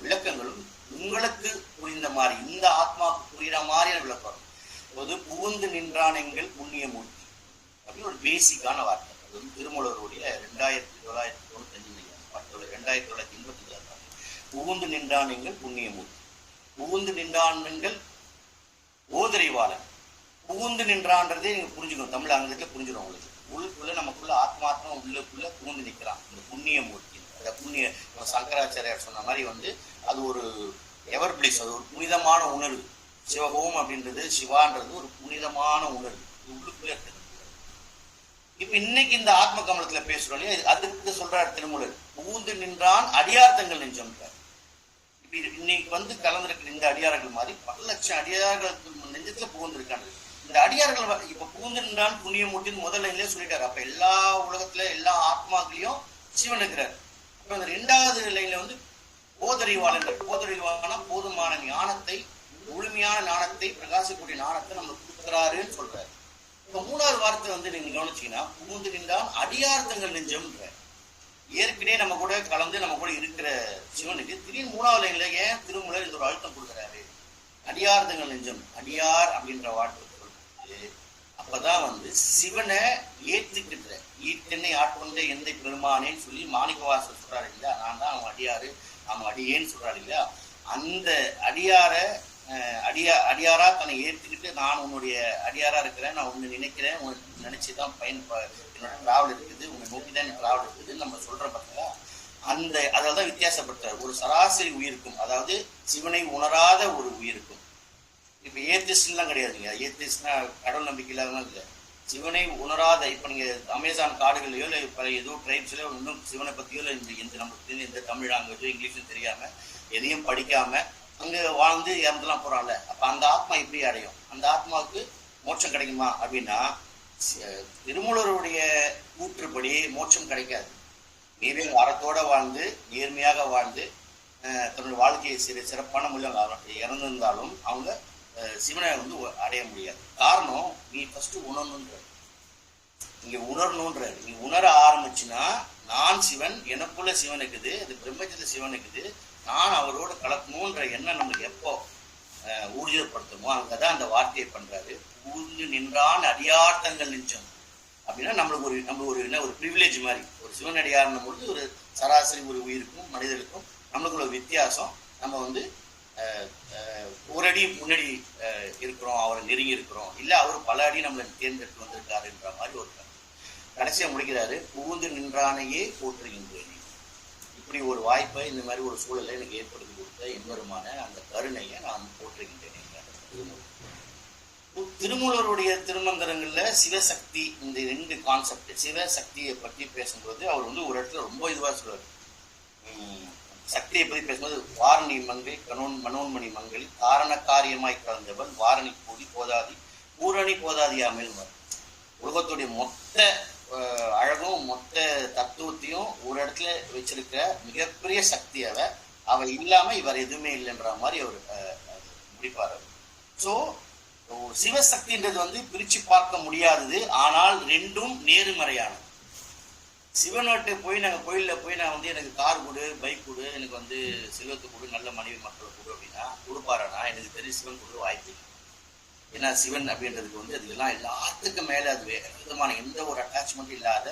விளக்கங்களும் உங்களுக்கு புரிந்த மாதிரி, இந்த ஆத்மாவுக்கு புரிகிற மாதிரியான விளக்கம். இப்போது புகுந்து நின்றான் எங்கள் புண்ணியமூர்த்தி அப்படின்னு ஒரு பேசிக்கான வார்த்தை. அது வந்து திருமூலருடைய 2985 புகுந்து நின்றான் எங்கள் புண்ணியமூர்த்தி, புகுந்து நின்றான் எங்கள் ஓதறிவாளன். புகுந்து நின்றான்றதே நீங்க புரிஞ்சுக்கணும், தமிழ் ஆங்கிலத்தில் புரிஞ்சிடும் உங்களுக்கு. உள்ளுக்குள்ள நமக்குள்ள ஆத்மாத்மா உள்ளுக்குள்ள புகுந்து நிற்கிறான் இந்த புண்ணியமூர்த்தி. புண்ணிய சங்கராச்சாரியார் சொன்ன மாதிரி வந்து அது ஒரு எவர் பிளிஸ், அது ஒரு புனிதமான உணர்வு. சிவகோம் அப்படின்றது, சிவான்றது ஒரு புனிதமான உணர்வு, உள்ளுக்குள்ளே இருக்குது. இப்ப இன்னைக்கு இந்த ஆத்ம கமலத்துல பேசுறோம் இல்லையா, அதுக்கு சொல்றாரு திருமூலர், புகுந்து நின்றான் அடியார்த்தங்கள் நெஞ்சம்ன்றார். இப்ப இன்னைக்கு வந்து கலந்திருக்கிற இந்த அடியார்கள் மாதிரி பல லட்சம் அடியார்கள் நெஞ்சத்துல புகுந்திருக்காங்க. இந்த அடியார்கள் இப்ப புகுந்து நின்றான் புண்ணியமூட்டின்னு முதல் லைன்லயே சொல்லிட்டாரு. அப்ப எல்லா உலகத்துல எல்லா ஆத்மாக்களையும் சிவன் இருக்கிறார். அப்ப அந்த 2வது லைன்ல வந்து போதறிவாளன், போதறிவாளனா போதுமான ஞானத்தை, முழுமையான ஞானத்தை, பிரகாசிக்கூடிய ஞானத்தை நம்ம கொடுக்குறாருன்னு சொல்றாரு. இப்ப 3வது வார்த்தை வந்து நீங்க கவனிச்சீங்கன்னா, புகுந்து நின்றான் அடியார்த்தங்கள் நெஞ்சம்ன்ற. ஏற்கனவே நம்ம கூட கலந்து நம்ம கூட இருக்கிற சிவனுக்கு திடீர்னு 3வது லைன்ல ஏன் திருமூலர் இந்த ஒரு அழுத்தம் கொடுக்குறாரு? அடியார்த்தங்கள் நெஞ்சம், அடியார் அப்படின்ற வார்த்தை சொல்றது. அப்பதான் வந்து சிவனை ஏத்துக்கிட்ட, ஈட்டென்னை ஆட்கொண்ட எந்தை பெருமானேன்னு சொல்லி மாணிக்கவாசர் சொல்றாரு இல்லையா, நான் தான் அவன் அடியாரு, அவன் அடியேன்னு சொல்றாரு இல்லையா, அந்த அடியாரா தன்னை ஏற்றுக்கிட்டு, நான் உன்னுடைய அடியாரா இருக்கிறேன், நான் உன்னை நினைக்கிறேன், உன்னை நினைச்சுதான் என்னோட டிராவல் இருக்குது, உன்னை நோக்கிதான் எனக்கு டிராவல் இருக்குதுன்னு நம்ம சொல்ற பார்த்தீங்களா, அந்த அதான் வித்தியாசப்படுத்துறாரு. ஒரு சராசரி உயிருக்கும், அதாவது சிவனை உணராத ஒரு உயிருக்கும். இப்ப ஏத்திஸ்ட்லாம் கிடையாதுங்க. ஏத்திஸ்ட்னா கடவுள் நம்பிக்கை இல்லாதவங்க இல்லை. சிவனை உணராத, இப்ப நீங்க அமேசான் காடுகளையோ இல்லை இப்ப ஏதோ ட்ரைப்ஸ்லயோ இன்னும் சிவனை பத்தியோ இல்லை இந்த நமக்கு இந்த தமிழ் லாங்குவேஜோ இங்கிலீஷும் தெரியாம எதையும் படிக்காம அங்க வாழ்ந்து இறந்துலாம் போறான்ல, அப்ப அந்த ஆத்மா எப்படி அடையும்? அந்த ஆத்மாவுக்கு மோட்சம் கிடைக்குமா அப்படின்னா, திருமூலருடைய கூற்றுப்படி மோட்சம் கிடைக்காது. நீவே அறத்தோட வாழ்ந்து நேர்மையாக வாழ்ந்து தன்னுடைய வாழ்க்கையை சிறப்பான முறையில் இறந்திருந்தாலும் அவங்க சிவனை வந்து அடைய முடியாது. காரணம், நீ ஃபர்ஸ்ட் உணரணுன்ற, இங்க உணரணுன்ற. நீ உணர ஆரம்பிச்சுன்னா, நான் சிவன், எனக்குள்ள சிவன் இருக்குது, அது பிரம்மச்சத்துல சிவன் இருக்குது, நான் அவரோட கலக்கணுன்ற எண்ணம் நம்மளுக்கு எப்போ ஊர்ஜிதப்படுத்துமோ அங்கதான் அந்த வார்த்தையை பண்றாரு. ஊர்ந்து நின்றான் அடியார்த்தங்கள் நெஞ்சம் அப்படின்னா நம்மளுக்கு ஒரு என்ன ஒரு ப்ரிவிலேஜ் மாதிரி. ஒரு சிவன் அடியார்னும் பொழுது ஒரு சராசரி ஒரு உயிருக்கும் மனிதருக்கும் நம்மளுக்குள்ள வித்தியாசம். நம்ம வந்து ஒரு அடி முன்னாடி இருக்கிறோம், அவரை நெருங்கி இருக்கிறோம், இல்லை அவர் பல அடி நம்மளை தேர்ந்தெடுத்து வந்திருக்காருன்ற மாதிரி ஒரு கடைசியா முடிக்கிறாரு. புகுந்து நின்றானையே போற்றுகின்றேன். இப்படி ஒரு வாய்ப்பை, இந்த மாதிரி ஒரு சூழலை எனக்கு ஏற்படுத்தி கொடுத்த எம்பெருமான அந்த கருணையை நான் போற்றுகின்றேன். திருமூலருடைய திருமந்திரங்கள்ல சிவசக்தி, இந்த 2 கான்செப்ட் சிவசக்தியை பற்றி பேசும்போது அவர் வந்து ஒரு இடத்துல ரொம்ப இதுவா சொல்றாரு. சக்தியை பற்றி பேசும்போது, வாரணி மங்கை மனோன்மணி மங்கை காரண காரியமாய் கலந்தவள் வாரணி கூடி போதாதி பூரணி போதாதியாமல். உலகத்துடைய மொத்த அழகும் மொத்த தத்துவத்தையும் ஒரு இடத்துல வச்சிருக்க மிகப்பெரிய சக்தி அவ இல்லாம இவர் எதுவுமே இல்லைன்ற மாதிரி அவர் முடிப்பாரு. ஸோ சிவசக்தின்றது வந்து பிரிச்சு பார்க்க முடியாதது, ஆனால் 2ம் நேர்மறையானது. சிவநாட்டு போய் நாங்கள் கோயிலில் போய் நான் வந்து எனக்கு கார் கொடு, பைக் கொடு, எனக்கு வந்து செல்வத்தை கொடு, நல்ல மனைவி மக்களை கொடு அப்படின்னா கொடுப்பாரனா? எனக்கு தெரிஞ்ச சிவன் கொடு வாய்ப்பு இல்லை. ஏன்னா சிவன் அப்படின்றதுக்கு வந்து அதுக்கெல்லாம் எல்லாத்துக்கும் மேலே அது விதமான எந்த ஒரு அட்டாச்மெண்ட்டும் இல்லாத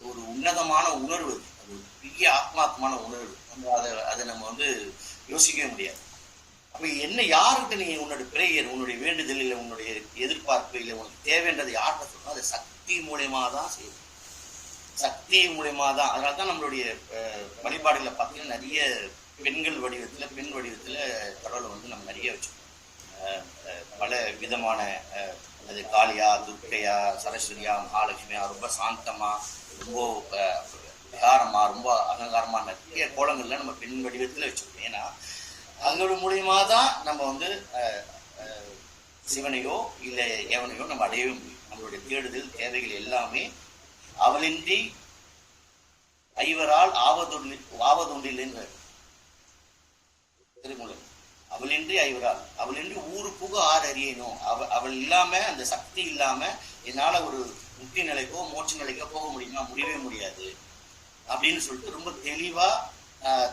ஒரு உன்னதமான உணர்வு. அது ஒரு பெரிய ஆத்மாத்மான உணர்வு. நம்ம அதை நம்ம வந்து யோசிக்கவே முடியாது. அப்போ என்ன, யாருக்கு நீ உன்னோட பிரேயர், உன்னுடைய வேண்டுதல் இல்லை உன்னுடைய எதிர்பார்ப்பு இல்லை உனக்கு தேவைன்றது யார்கிட்ட சொன்னா அது சக்தி மூலயமா தான் செய்யும். சக்தி மூலயமா தான். அதனால தான் நம்மளுடைய வழிபாடுகளை பார்த்தீங்கன்னா நிறைய பெண்கள் வடிவத்தில், பெண் வடிவத்தில் கடவுளை வந்து நம்ம நிறைய வச்சுக்கோம். பல விதமான அது காளியா, துர்க்கையா, சரஸ்வதியா, மகாலட்சுமியா, ரொம்ப சாந்தமா, ரொம்ப விகாரமா, ரொம்ப அகங்காரமா நிறைய கோலங்கள்ல நம்ம பெண் வடிவத்தில் வச்சுக்கோம். ஏன்னா அதோட மூலியமா தான் நம்ம வந்து சிவனையோ இல்லை எவனையோ நம்ம அடையவே முடியும். நம்மளுடைய தேடுதல் தேவைகள் எல்லாமே அவளின்றி ஐவரால் ஆவதுண்டில்லைன்ற திருமூலர். அவளின்றி ஐவரால், அவளின்றி ஊரு புக ஆறு அறியணும். அவள் இல்லாம, அந்த சக்தி இல்லாம என்னால ஒரு முக்தி நிலைக்கோ மோட்ச நிலைக்கோ போக முடியுமா? முடியவே முடியாது அப்படின்னு சொல்லிட்டு ரொம்ப தெளிவா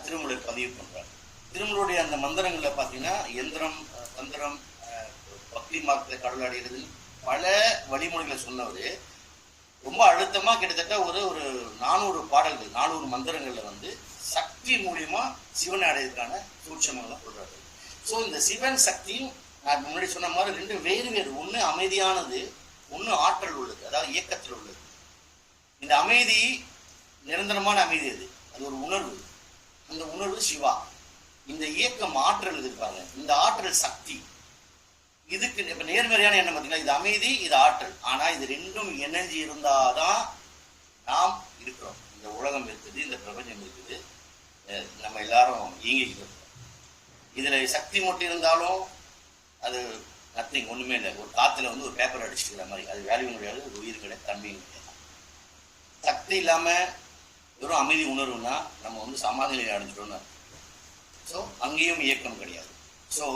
திருமூலர் பதிவு பண்றாரு. திருமூலருடைய அந்த மந்திரங்கள்ல பாத்தீங்கன்னா எந்திரம், தந்திரம், பக்தி மார்க்கத்தை கடவுள் அடைகிறதுன்னு பல வழிமுறைகளை சொன்னவர் ரொம்ப அழுத்தமா கிட்டத்தட்ட ஒரு 400 பாடல்கள், 400 மந்திரங்கள்ல வந்து சக்தி மூலியமா சிவனை அடையதுக்கான சூட்சமெல்லாம் சொல்றாரு. ஸோ இந்த சிவன் சக்தியும் நான் முன்னாடி சொன்ன மாதிரி 2 வேறு. ஒன்று அமைதியானது, ஒன்று ஆற்றல் உள்ளது, அதாவது இயக்கத்தில் உள்ளது. இந்த அமைதி நிரந்தரமான அமைதி, அது ஒரு உணர்வு. அந்த உணர்வு சிவா. இந்த இயக்கம் ஆற்றல் இருப்பாங்க, இந்த ஆற்றல் சக்தி. இதுக்கு இப்ப நேர்மறையான எண்ணம் பார்த்தீங்கன்னா, இது அமைதி, இது ஆற்றல். ஆனா இது ரெண்டும் இணைஞ்சு இருந்தாதான் நாம் இருக்கிறோம். இந்த உலகம் இருக்குது, இந்த பிரபஞ்சம் இருக்குது, நம்ம எல்லாரும் இயங்கிக்கிட்டு இருக்கோம். இதுல சக்தி மட்டும் இருந்தாலும் அது நத்திங், ஒண்ணுமே இல்லை. ஒரு காத்துல வந்து ஒரு பேப்பர் அடிச்சுக்கிற மாதிரி, அது வேல்யூ கிடையாது, ஒரு உயிர் கிடையாது, தன்மையும் கிடையாது. சக்தி இல்லாம வெறும் அமைதி உணர்வுனா நம்ம வந்து சமாதி நிலை அடைஞ்சிட்டோம்னு. ஸோ அங்கேயும் இயக்கம் கிடையாது. ஸோ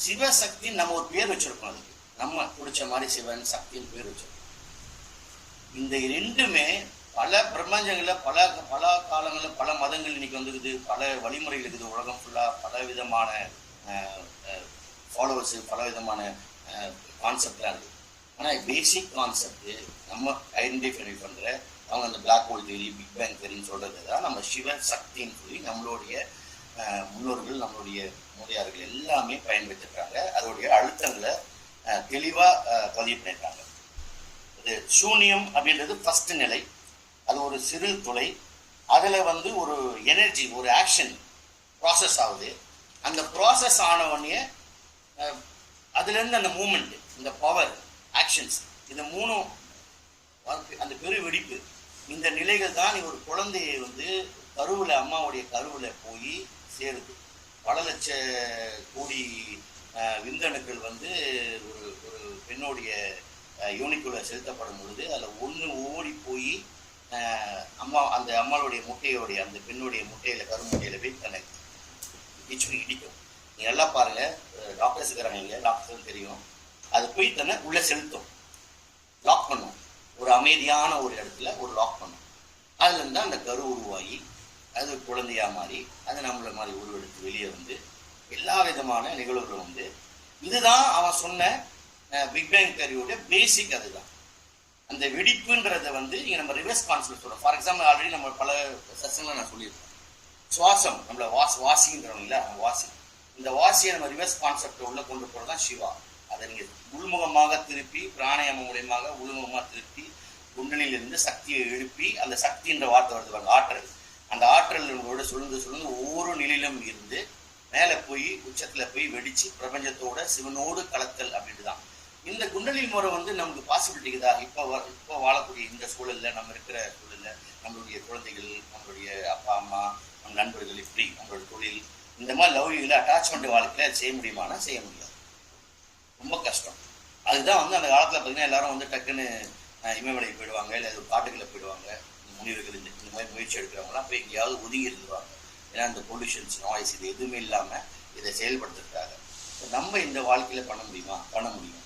சிவசக்தி நம்ம ஒரு பேர் வச்சிருக்கோம், அதுக்கு நம்ம பிடிச்ச மாதிரி சிவன் சக்தின்னு பேர் வச்சிருக்கோம். இந்த ரெண்டுமே பல பிரபஞ்சங்கள்ல பல பல காலங்கள்ல பல மதங்கள் இன்னைக்கு வந்துருக்குது, பல வழிமுறைகள் இருக்குது. உலகம் ஃபுல்லா பல விதமான ஃபாலோவர்ஸ், பல விதமான கான்செப்ட்லாம் இருக்குது. ஆனால் பேசிக் கான்செப்ட் நம்ம ஐடென்டிஃபை பண்ற அவங்க அந்த black hole theory, big bang தியரின்னு சொல்றது தான் நம்ம சிவ சக்தின்னு சொல்லி நம்மளுடைய முன்னோர்கள், நம்மளுடைய மூதையார்கள் எல்லாமே பயன்படுத்திருக்காங்க. அதோடைய அழுத்தங்களை தெளிவா பதிவு பண்ணியிருக்காங்க. இது சூன்யம் அப்படின்றது ஃபர்ஸ்ட் நிலை, அது ஒரு சிறு துளை. அதுல வந்து ஒரு எனர்ஜி, ஒரு ஆக்ஷன் ப்ராசஸ் ஆகுது. அந்த ப்ராசஸ் ஆனவொடனே அதுல இருந்து அந்த மூமெண்ட், இந்த பவர், ஆக்ஷன்ஸ், இந்த மூணும் அந்த பெரு வெடிப்பு, இந்த நிலைகள் தான் ஒரு குழந்தையை வந்து கருவுல, அம்மாவுடைய கருவுல போய் சேருது. பல லட்ச கோடி விந்தணுக்கள் வந்து ஒரு ஒரு பெண்ணுடைய யூனிக்குள்ள செலுத்தப்படும் பொழுது அதில் ஒன்று ஓடி போய் அம்மா, அந்த அம்மாவுடைய முட்டையோடைய, அந்த பெண்ணுடைய முட்டையில, கருமுட்டையில போய் தன்னை இடிக்கும். நீங்க எல்லாம் பாருங்க, டாக்டர்ஸ் இருக்கிறாங்க இல்லையா, டாக்டர்ஸ் தெரியும், அது போய் தன்னை உள்ள செலுத்தும், லாக் பண்ணும். ஒரு அமைதியான ஒரு இடத்துல ஒரு லாக் பண்ணும். அதுல இருந்தா அந்த கரு உருவாகி அது குழந்தையா மாறி அது நம்மள மாதிரி உருவெடுத்து வெளியே வந்து எல்லா விதமான நிகழ்வுகளும் வந்து, இதுதான் அவன் சொன்ன பிக் பேங் தியரியோட பேசிக். அதுதான் அந்த வெடிப்புன்றதை வந்து இங்க நம்ம ரிவர்ஸ் கான்செப்ட் சொல்றோம். ஃபார் எக்ஸாம்பிள், ஆல்ரெடி நம்ம பல செஷன்ல நான் சொல்லியிருக்கேன், சுவாசம் நம்மள வாசின்றவங்கள வாசி, இந்த வாசியை நம்ம ரிவர்ஸ் கான்செப்ட் உள்ள கொண்டு போறதுதான் சிவா. அதை நீங்க உள்முகமாக திருப்பி, பிராணாயாமம் மூலியமாக உள்முகமாக திருப்பி, குண்டலிலிருந்து சக்தியை எழுப்பி, அந்த சக்தி என்ற வார்த்தை வருது, ஆற்றல். அந்த ஆற்றல் உங்களோட சுழந்து சுழந்து ஒவ்வொரு நிலையிலும் இருந்து மேலே போய் உச்சத்துல போய் வெடிச்சு பிரபஞ்சத்தோட சிவனோடு கலத்தல் அப்படின்ட்டு தான். இந்த குண்டலின் முறை வந்து நமக்கு பாசிபிலிட்டி தான். இப்போ வாழக்கூடிய இந்த சூழல்ல, நம்ம இருக்கிற சூழல்ல, நம்மளுடைய குழந்தைகள், நம்மளுடைய அப்பா அம்மா, நம்ம நண்பர்கள், இப்படி நம்மளோட தொழில், இந்த மாதிரி லவ்லியில் அட்டாச்மெண்ட் வாழ்க்கையில செய்ய முடியுமானா செய்ய முடியாது, ரொம்ப கஷ்டம். அதுதான் வந்து அந்த காலத்துல பார்த்தீங்கன்னா எல்லாரும் வந்து டக்குன்னு இமயமலைக்கு போயிடுவாங்க, இல்லை ஒரு காட்டுக்குள்ள போயிடுவாங்க. முனிவர்கள் இந்த மாதிரி முயற்சி எடுக்கிறவங்களாம் போய் எங்கேயாவது ஒதுங்கி இருந்துருவாங்க. ஏன்னா இந்த பொல்யூஷன்ஸ், நாய்ஸ், இது எதுவுமே இல்லாம இதை செயல்படுத்துறதுக்காக. நம்ம இந்த வாழ்க்கையில பண்ண முடியுமா? பண்ண முடியும்.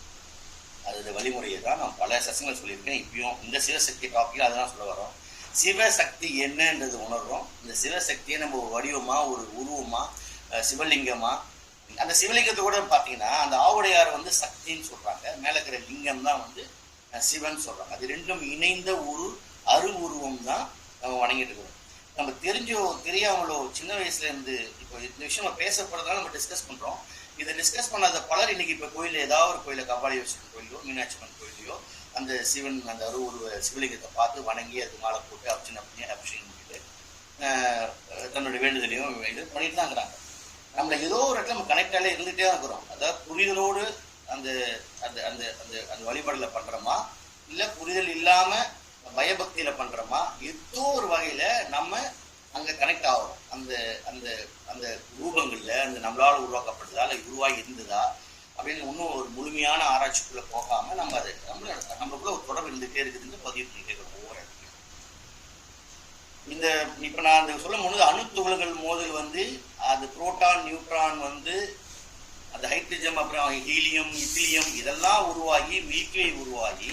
அது வழிமுறையை தான் நான் பல செஷன்கள் சொல்லியிருக்கேன். இப்பயும் இந்த சிவசக்தி டாபிக் அதெல்லாம் சொல்ல வரோம். சிவசக்தி என்னன்றது உணர்றோம். இந்த சிவசக்தியை நம்ம ஒரு வடிவமா, ஒரு உருவமா, சிவலிங்கமா, அந்த சிவலிங்கத்தை கூட பார்த்தீங்கன்னா அந்த ஆவுடையார் வந்து சக்தின்னு சொல்றாங்க, மேல இருக்கிற லிங்கம் தான் வந்து சிவன் சொல்றாங்க. அது ரெண்டும் இணைந்த ஒரு அருவுருவம் தான் நம்ம வணங்கிட்டு இருக்கிறோம். நம்ம தெரிஞ்சோ தெரியாமலோ சின்ன வயசுல இருந்து இப்போ இந்த விஷயம் நம்ம பேசப்படுறதால நம்ம டிஸ்கஸ் பண்றோம். இதை டிஸ்கஸ் பண்ணாத பலர் இன்னைக்கு இப்போ கோயிலில் ஏதாவது ஒரு கோயில, கபாலீஸ்வரன் கோயிலையோ மீனாட்சி அம்மன் கோயிலையோ அந்த சிவன் அந்த அருவுருவ சிவலிங்கத்தை பார்த்து வணங்கி அது மாலை போட்டு அர்ச்சனை பண்ணி அபிஷேகம் பண்ணிட்டு தன்னுடைய வேண்டுதலையும் இது பண்ணிட்டு தான் இருக்கிறாங்க. நம்மள ஏதோ ஒரு இடத்துல நம்ம கனெக்டாலே இருந்துகிட்டே தான் இருக்கிறோம். அதாவது புரிதலோடு அந்த அந்த அந்த அந்த அந்த வழிபாடுல பண்றோமா, இல்லை புரிதல் இல்லாம பயபக்தியில பண்றோமா, ஏதோ ஒரு வகையில நம்ம அங்க கனெக்ட் ஆகிறோம். அந்த அந்த அந்த ரூபங்கள்ல அந்த நம்மளால உருவாக்கப்பட்டதா, இல்லை உருவாகி இருந்ததா அப்படின்னு இன்னும் ஒரு முழுமையான ஆராய்ச்சிக்குள்ள போகாம நம்ம அதை நம்மளுக்குள்ள ஒரு தொடர்பு இருந்துகிட்டே இருக்குதுன்னு பதிவு பண்ணிட்டே இருக்கிறோம் ஒவ்வொரு இடத்துலையும். இந்த இப்ப நான் அந்த சொல்லும் பொழுது அணுத்துகள்கள் மோதல் வந்து அது புரோட்டான், நியூட்ரான் வந்து அந்த ஹைட்ரஜன், அப்புறம் ஹீலியம், இத்திலியம் இதெல்லாம் உருவாகி மில்கி உருவாகி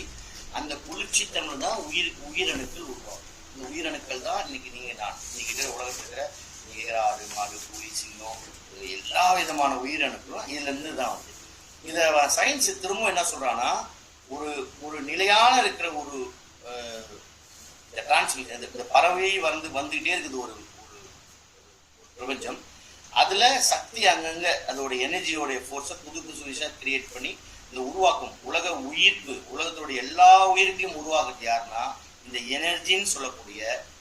அந்த குளிர்ச்சித்தன்மை தான் உயிரணுக்கள் உருவாகும். இந்த உயிரணுக்கள் தான் இன்னைக்கு நீங்க நான் இன்னைக்கு இருக்கிற உலகத்தில் இருக்கிற ஆடு, மாடு, புலி, சிங்கம், எல்லா விதமான உயிரணுக்களும் இதுல இருந்து தான் வந்து. இதை சயின்ஸ் திரும்ப என்ன சொல்றான்னா, ஒரு ஒரு நிலையான இருக்கிற ஒரு இந்த பறவை வந்துகிட்டே இருக்குது ஒரு பிரபஞ்சம். அதுல சக்தி அங்கங்க அதோட எனர்ஜியோடைய ஃபோர்ஸை புது புதுசா கிரியேட் பண்ணி இந்த உருவாக்கும் உலக உயிர்ப்பு, உலகத்தோடைய எல்லா உயிர்ப்பையும் உருவாக்குறது யாருன்னா இந்த எனர்ஜின்னு சொல்லக்கூடிய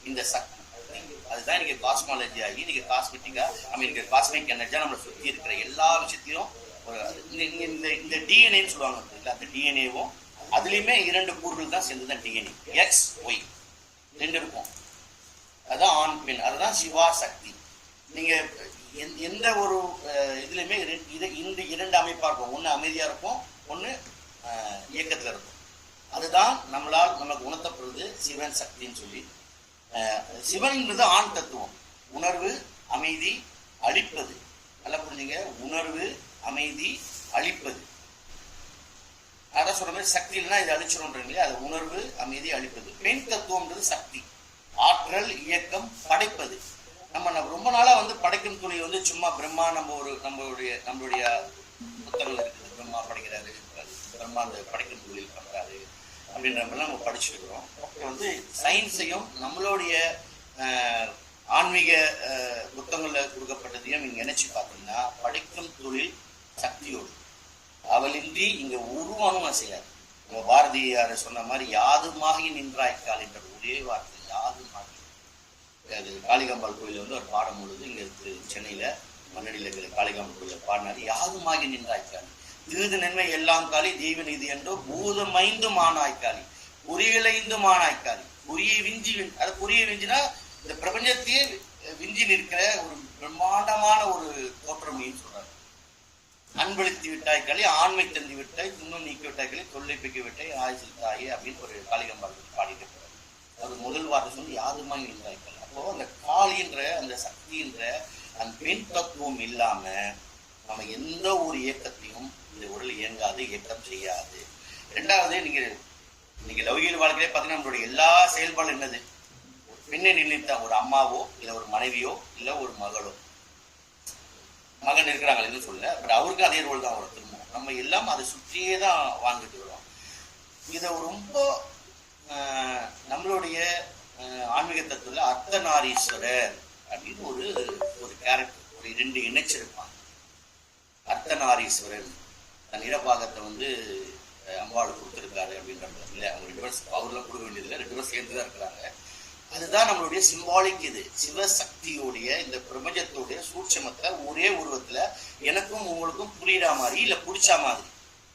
இந்த சக்தி. அதுதான் இன்னைக்கு காஸ்மாலஜி ஆகி இன்னைக்கு காஸ்மெட்டிக்கா இன்னைக்கு காஸ்மிக் எனர்ஜியா நம்மளை சுற்றி இருக்கிற எல்லா விஷயத்தையும் ஒரு இந்த டிஎன்ஏன்னு சொல்லுவாங்க. அந்த டிஎன்ஏவும் அதுலேயுமே 2 கூறுகள் தான் சேர்ந்துதான் டிஎன்ஏ. எக்ஸ் ஒய் 2 இருக்கும். அதுதான் ஆண் பெண். அதுதான் சிவா சக்தி. நீங்க எந்த ஒரு இதுலையுமே இந்த 2 அமைப்பா இருக்கும். ஒன்று அமைதியா இருக்கும், ஒன்று இயக்கத்துல இருக்கும். அதுதான் நம்மளால் நமக்கு உணர்த்தப்படுறது சிவன் சக்தின்னு சொல்லி. சிவன்ன்றது ஆண் தத்துவம். உணர்வு, அமைதி, அழிப்பது. நல்லா புரிஞ்சுங்க. உணர்வு, அமைதி, அழிப்பது. அதான் சொல்ற மாதிரி சக்தி இல்லைன்னா இது அழிச்சிடும்ன்றீங்களே, அது உணர்வு, அமைதி, அழிப்பது. பெண் தத்துவம்ன்றது சக்தி, ஆற்றல், இயக்கம், படைப்பது. நம்ம ரொம்ப நாளா படைக்கும் துணி சும்மா பிரம்மா நம்மளுடைய புத்தகங்கள் இருக்குது. பிரம்மா படைக்கிறாரு, பிரம்மா அந்த படைக்கும் தொழில் பண்றாரு அப்படின்ற நம்ம படிச்சுருக்கிறோம். சயின்ஸையும் நம்மளுடைய ஆன்மீக புத்தகங்கள்ல கொடுக்கப்பட்டதையும் நீங்க நினைச்சு பார்த்தீங்கன்னா படைக்கும் தொழில் சக்தியோடு. அவளின்றி இங்க உருவானும் செய்யாது. நம்ம பாரதியார் சொன்ன மாதிரி யாதுமாகி நின்றாய்க்கால் என்ற ஒரே வார்த்தை, யாதுமாகி. அது காளிகாம்பாள் கோயில ஒரு பாடம் பொழுது இங்க சென்னையில மண்ணடியில் இருக்கிற காளிகாம்பாள் கோயில பாடினாரு. யாதுமாகி நின்றாய்க்கால் தீது நன்மை எல்லாம் காலி தெய்வ நீதி என்றோ பூதமைந்தும் ஆனாய்க்காலி பொறியலைந்தும் ஆனாய்க்காலி பொறியை விஞ்சி. அது பொறியை விஞ்சினா இந்த பிரபஞ்சத்தையே விஞ்சி நிற்கிற ஒரு பிரம்மாண்டமான ஒரு தோற்றமைன்னு சொல்றாரு. அன்பளித்து விட்டாய்க்காளி ஆண்மை தந்து விட்டாய் துன்பம் நீக்கி விட்டாய்க்காளி தொல்லை பெக்க விட்டாய் ஆயுசில் தாயே அப்படின்னு ஒரு காளிகாம்பாள் பாடிட்டு போறாரு. அது முதல் வார்த்தை சொல்லி யாதுமாகி நின்றாய்க்காளி. அப்போ அந்த காளின்ற அந்த சக்தின்ற அந்த பெண் தத்துவம் இல்லாம நம்ம எந்த ஒரு இயக்கத்தையும் இந்த உடல் இயங்காது, இயக்கம் செய்யாது. 2வது நீங்க லௌகிக வாழ்க்கையிலே பார்த்தீங்கன்னா நம்மளுடைய எல்லா செயல்பாடும் என்னது? பெண்ணை நிர்ணயித்த ஒரு அம்மாவோ இல்ல ஒரு மனைவியோ இல்ல ஒரு மகளோ, மகன் இருக்கிறாங்களேன்னு சொல்ல, பட் அவருக்கு அதே ரோல் தான் வரும். திரும்ப நம்ம எல்லாம் அதை சுற்றியே தான் வாழ்ந்துட்டு வரோம். இதை ரொம்ப நம்மளுடைய ஆன்மீக தத்துவத்தில் அர்த்தநாரீஸ்வரர் அப்படின்னு ஒரு கேரக்டர், ஒரு 2 இணைச்சிருப்பாங்க. அர்த்தநாரீஸ்வரன் தன் இடப்பாகத்தை அம்பாளுக்கு கொடுத்துருக்காரு அப்படின்றது இல்லை. அவங்க 2 பேரும் அவர்லாம் கொடுக்க வேண்டியதில்லை, 2 பேரும் சேர்ந்து தான் இருக்கிறாங்க. அதுதான் நம்மளுடைய சிம்பாலிக். இது சிவசக்தியோடைய இந்த பிரபஞ்சத்தோடைய சூட்சமத்தை ஒரே உருவத்துல எனக்கும் உங்களுக்கும் புரியுற மாதிரி இல்ல பிடிச்ச மாதிரி.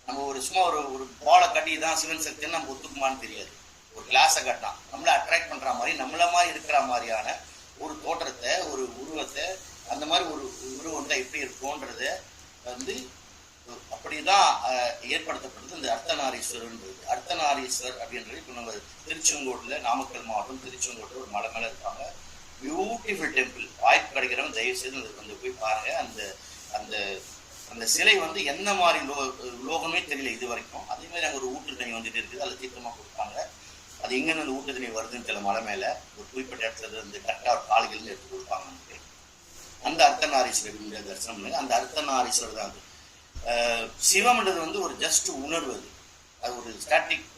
நம்ம சும்மா ஒரு பாலை கட்டி தான் சிவன் சக்தின்னு நம்ம ஒத்துக்குமான்னு தெரியாது. ஒரு கிளாஸை கட்டினா நம்மளை அட்ராக்ட் பண்ற மாதிரி நம்மள மாதிரி இருக்கிற மாதிரியான ஒரு தோற்றத்தை, ஒரு உருவத்தை, அந்த மாதிரி ஒரு உருவம் தான் எப்படி இருக்கும்ன்றத அப்படிதான் ஏற்படுத்தப்படுது இந்த அர்த்தநாரீஸ்வரர்ன்றது. அர்த்தநாரீஸ்வரர் அப்படின்றது இப்போ நம்ம திருச்செங்கோட்டுல, நாமக்கல் மாவட்டம் திருச்செங்கோட்டில் ஒரு மலை மேல இருப்பாங்க. Beautiful temple. வாய்ப்பு கிடைக்கிறவங்க தயவு செய்து போய் பாருங்க. அந்த அந்த அந்த சிலை என்ன மாதிரி லோகமே தெரியல இது வரைக்கும். அதே மாதிரி அங்கே ஒரு ஊற்று தண்ணி இருக்குது, அதில் தீர்த்தமா கொடுப்பாங்க. அது எங்கன்னு அந்த ஊற்று தண்ணி வருதுன்னு தெரியல. மலை மேல ஒரு குறிப்பிட்ட இடத்துல கரெக்டாக ஒரு கால்கள் எடுத்து கொடுப்பாங்க. அந்த அர்த்தநாரீஸ்வரர் தரிசனம் பண்ணுங்க. அந்த அர்த்தநாரீஸ்வரர் தான் அது. சிவம்ன்றது ஒரு ஜஸ்ட் உணர்வு. அது ஒரு ஸ்டாட்டிக்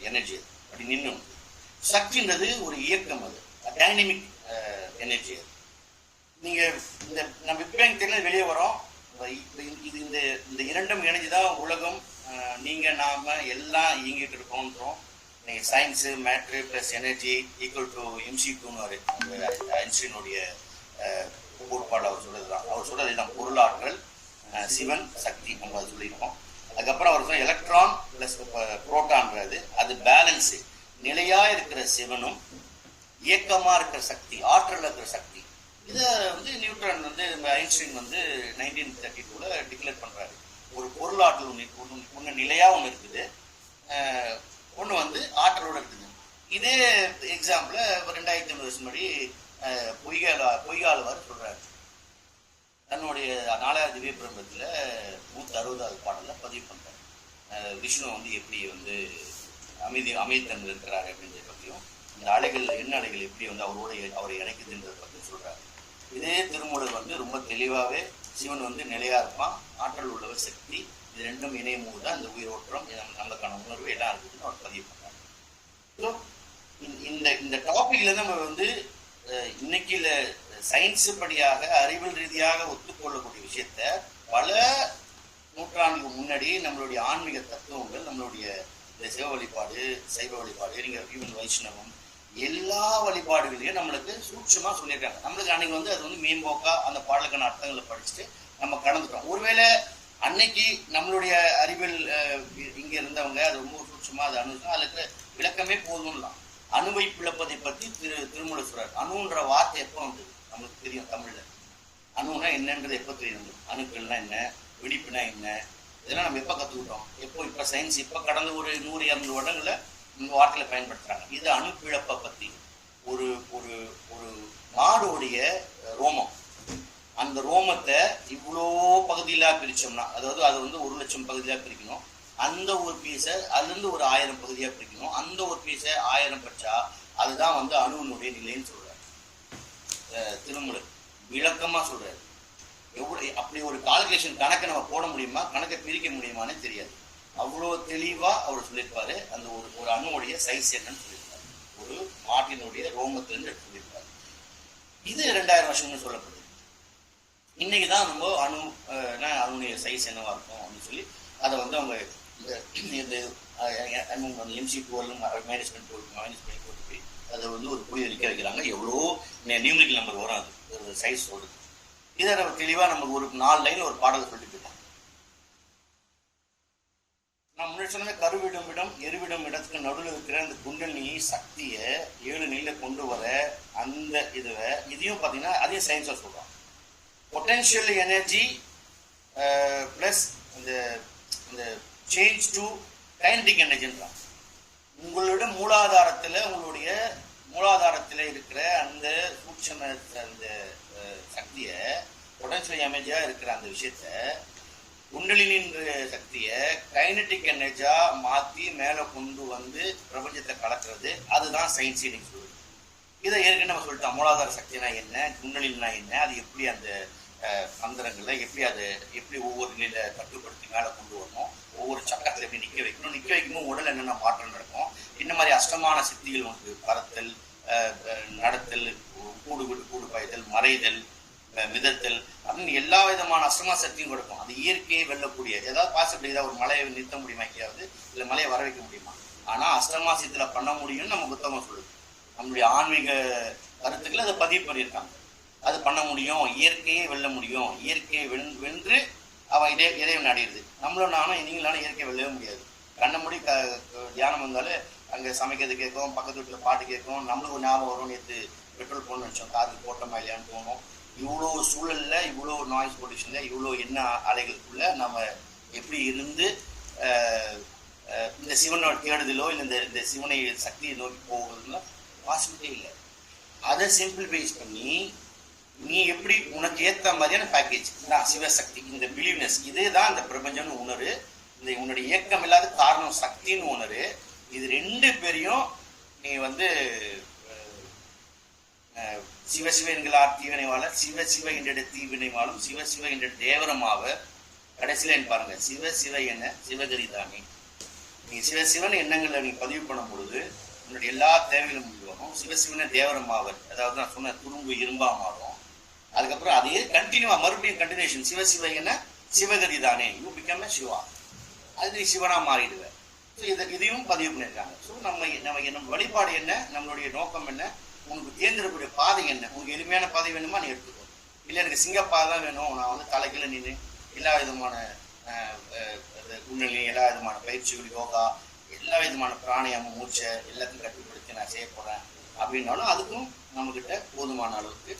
எனர்ஜி, அது அப்படி நின்று. சக்தின்றது ஒரு இயக்கம், அது டைனமிக் எனர்ஜி. நீங்க நம்ம இப்போ தெரியல வெளியே வரோம். இது இந்த 2ம் இணைஞ்சுதான் உலகம், நீங்க நாம எல்லாம் இயங்கிட்டு இருக்கோன்றோம். நீங்க science matter plus energy equal to MC2 ஐன்ஸ்டீனுடைய கோட்பாடு அவர் சொல்றதுதான். அவர் சொல்றது தான் பொருளாற்றல், சிவன் சக்தி நம்ம அது சொல்லியிருக்கோம். அதுக்கப்புறம் அவர் சொன்ன எலக்ட்ரான் பிளஸ் புரோட்டான்றது அது பேலன்ஸு. நிலையா இருக்கிற சிவனும் இயக்கமா இருக்கிற சக்தி, ஆற்றல் இருக்கிற சக்தி. இதை நியூட்டன் ஐன்ஸ்டீன் 1932 டிக்ளேர் பண்றாரு. ஒரு பொருளாற்றல் ஒன்று நிலையா ஒன்று இருக்குது, ஒன்று ஆற்றலோட இருக்குது. இதே எக்ஸாம்பிள் 2050 வருஷம் முன்னாடி பொய்யாளவர் சொல்றாரு. தன்னுடைய 4வது திவ்ய பிரபந்தத்துல 160வது பாடல்ல பதிவு பண்றாரு. விஷ்ணு எப்படி அமைதித்தன்மை இருக்கிறாரு அப்படின்றத பற்றியும், இந்த அலைகள் என்ன அலைகள் எப்படி அவரை இணைக்குதுன்றதை பற்றி சொல்றாரு. இதே திருமூலர் ரொம்ப தெளிவாவே சிவன் நிலையா இருப்பான், ஆற்றல் உள்ளவர் சக்தி, இது 2ம் இணையும் போது தான் இந்த உயிரோட்டம் நம்மளுக்கான உணர்வு எல்லாம் இருக்குதுன்னு அவர் பதிவு பண்றாரு. ஸோ இந்த டாபிக்ல நம்ம இன்னைக்கு சயின்ஸ் படியாக அறிவியல் ரீதியாக ஒத்துக்கொள்ளக்கூடிய விஷயத்த பல நூற்றாண்டுக்கு முன்னாடி நம்மளுடைய ஆன்மீக தத்துவங்கள், நம்மளுடைய இந்த சிவ வழிபாடு, சைவ வழிபாடு, நீங்க ஈவன் வைஷ்ணவம், எல்லா வழிபாடுகளையும் நம்மளுக்கு சூட்சமா சொல்லியிருக்காங்க. நம்மளுக்கு அன்னைக்கு வந்து அது வந்து மேம்போக்கா அந்த பாடலுக்கான அர்த்தங்களை படிச்சுட்டு நம்ம கடந்துட்டோம். ஒருவேளை அன்னைக்கு நம்மளுடைய அறிவியல் இங்க இருந்தவங்க அது ரொம்ப சூட்சமா அதை அணுகுனா அதுக்கு விளக்கமே போதும்லாம். அணுவை பிளப்பதை பத்தி திருமூலர் சொல்றார். அணுன்ற வார்த்தை எப்போ வந்து நம்மளுக்கு தெரியும் தமிழ்ல. அணுனா என்னன்றது எப்போ தெரியும்? அணுக்கள்னா என்ன, வெடிப்புனா என்ன, இதெல்லாம் நம்ம எப்போ கற்றுக்கிட்டோம்? எப்போ? இப்போ சயின்ஸ் இப்போ கடந்த ஒரு 100-200 வருடங்களை இந்த வார்த்தையில பயன்படுத்துறாங்க. இது அணுப்பிழப்பை பத்தி. ஒரு ஒரு ஒரு மாடோடைய ரோமம், அந்த ரோமத்தை இவ்வளோ பகுதியிலா பிரிச்சோம்னா, அதாவது அது வந்து 1,00,000 பகுதியிலா பிரிக்கணும். அந்த ஒரு பீஸை அதுலேருந்து ஒரு 1000 பகுதியா பிரிக்கணும். அந்த ஒரு பீஸை 1000 பச்சா அதுதான் வந்து அணுவினுடைய நிலைன்னு சொல்றாரு திருமூலர். விளக்கமா சொல்றாரு. எவ்வளோ அப்படி ஒரு கால்குலேஷன் கணக்கை நம்ம போட முடியுமா, கணக்கை பிரிக்க முடியுமான்னு தெரியாது. அவ்வளோ தெளிவா அவர் சொல்லியிருப்பாரு. அந்த ஒரு அணுவுடைய சைஸ் என்னன்னு சொல்லியிருப்பாரு. ஒரு மாட்டினுடைய ரோமத்திலிருந்து சொல்லியிருப்பாரு. இது 2000 வருஷம்னு சொல்லப்படுது. இன்னைக்குதான் நம்ம அணுடைய சைஸ் என்னவா இருக்கும் அப்படின்னு சொல்லி அதை வந்து அவங்க இந்த MC2 மைனஸ் பண்ணி போட்டு போய் அதை வந்து ஒரு புரிதலிக்க வைக்கிறாங்க. எவ்வளோ நியூமரிக்கல் நம்பர் வரும் அது ஒரு சைஸ் சொல்றது. இதை நம்ம தெளிவா நமக்கு ஒரு 4 லைன்ல ஒரு பாடலை சொல்லிட்டு போயிட்டாங்க. நான் முன்னாடி சொன்ன கருவிடும் இடம் எருவிடும் இடத்துக்கு நடுவில் இருக்கிற அந்த குண்டலினி சக்தியை 7 நிலையில கொண்டு வர அந்த இதையும் பார்த்தீங்கன்னா அதையும் சயின்ஸா சொல்றாங்க. பொட்டன்ஷியல் எனர்ஜி பிளஸ் இந்த சேஞ்ச் டு கைனடிக் எனர்ஜின்றாங்க. உங்களோட உங்களுடைய மூலாதாரத்தில் இருக்கிற அந்த சூட்சம அந்த சக்தியை, பொட்டன்ஷியல் எனர்ஜியா இருக்கிற அந்த விஷயத்த குண்டலினின்ற சக்தியை கைனடிக் எனர்ஜியா மாற்றி மேலே கொண்டு வந்து பிரபஞ்சத்தை கலக்கிறது. அதுதான் சயின்ஸ் நீங்க சொல்லுது. இதை ஏற்கனவே நம்ம சொல்லிட்டோம். மூலாதார சக்தினா என்ன, குண்டலினா என்ன, அது எப்படி அந்த மந்திரங்களை எப்படி ஒவ்வொரு நிலையில கட்டுப்படுத்தி மேலே கொண்டு வரணும், ஒவ்வொரு சக்கரத்தில் எப்படி நிற்க வைக்கணும் உடல் என்னென்ன மாற்றம் நடக்கும், இந்த மாதிரி அஷ்டமான சக்திகள் உண்டு. பறத்தல், நடத்தல், கூடு பாய்தல், மறைதல், மிதத்தல் அப்படின்னு எல்லா விதமான அஷ்டமா சக்தியும் கொடுக்கும். அது இயற்கையை வெல்லக்கூடிய ஏதாவது பாசிபிள், ஏதாவது ஒரு மலையை நிறுத்த முடியுமா, எங்கேயாவது இல்லை மலையை வர வைக்க முடியுமா? ஆனால் அஷ்டமாசியத்துல பண்ண முடியும்னு நம்ம புத்தகம் சொல்லுது. நம்மளுடைய ஆன்மீக கருத்துக்களை அதை பதிவு பண்ணியிருக்காங்க. அது பண்ண முடியும், இயற்கையை வெல்ல முடியும், இயற்கையை வென்று அவன் இறைவன் அடையிறது. நம்மளும் நானும் நீங்களாலும் இயற்கையை வெல்லவே முடியாது. கண்ண மூடி தியானம் வந்தாலும் அங்கே சமைக்கிறது கேட்கும், பக்கத்து வீட்டில் பாட்டு கேட்கும், நம்மளுக்கு ஒரு ஞாபகம் வரும். நேற்று பெட்ரோல் போடணும்னு நினச்சோம், காருக்கு போட்டோமா இல்லையான்னு தோணும். இவ்வளோ சூழல்ல, இவ்வளோ நாய்ஸ் பொல்யூஷன்ல, இவ்வளோ என்ன அலைகளுக்குள்ள நம்ம எப்படி இருந்து இந்த சிவனோட தேடுதலோ இல்லை இந்த சிவனை சக்தியை நோக்கி போகிறதுலாம் பாசிபிலிட்டி இல்லை. அதை சிம்பிளிஃபைஸ் பண்ணி நீ எப்படி உனக்கு ஏற்ற மாதிரியான பேக்கேஜ் தான் சிவசக்தி, இந்த பிலீவ்னஸ், இதே தான் இந்த பிரபஞ்சம்னு உணரு, இந்த உன்னுடைய இயக்கம் இல்லாத காரணம் சக்தின்னு உணரு. இது 2 பேரையும் நீ வந்து சிவசிவ என்கிறார் தீவினைவாளர், சிவசிவ என்ற தீவினைவாளும், சிவசிவ என்ற தேவரமாவ. கடைசியில பாருங்க, சிவசிவ என்ன சிவகரி தானே. நீ சிவசிவன் எண்ணங்களை நீ பதிவு பண்ணும் பொழுது உன்னுடைய எல்லா தேவைகளும் முடிவரும். சிவசிவன தேவரமாவர், அதாவது நான் சொன்ன துரும்பு இரும்பா மாறும். அதுக்கப்புறம் அதே கண்டினியூவா மறுபடியும் கண்டினியூஷன், சிவசிவ என்ன சிவகரி தானே, யூ பிகம் சிவா, அது நீ சிவனா மாறிடுவேன். ஸோ இதையும் பதிவு பண்ணியிருக்காங்க. ஸோ நம்ம வழிபாடு என்ன, நம்மளுடைய நோக்கம் என்ன, உனக்கு தேர்ந்தெடுக்கக்கூடிய பாதை என்ன, உனக்கு எளிமையான பாதை வேணுமா நீ எடுத்துக்கோ. இல்லை எனக்கு சிங்கப்பாதை தான் வேணும், நான் வந்து தலைக்கீழ நின்று எல்லா விதமான குண்டலினி, எல்லா விதமான பயிற்சிகள், யோகா, எல்லா விதமான பிராணாயாமம், மூச்சை எல்லாத்தையும் கட்டுப்படுத்தி நான் செய்ய போறேன் அப்படின்னாலும் அதுக்கும் நம்மகிட்ட போதுமான அளவுக்கு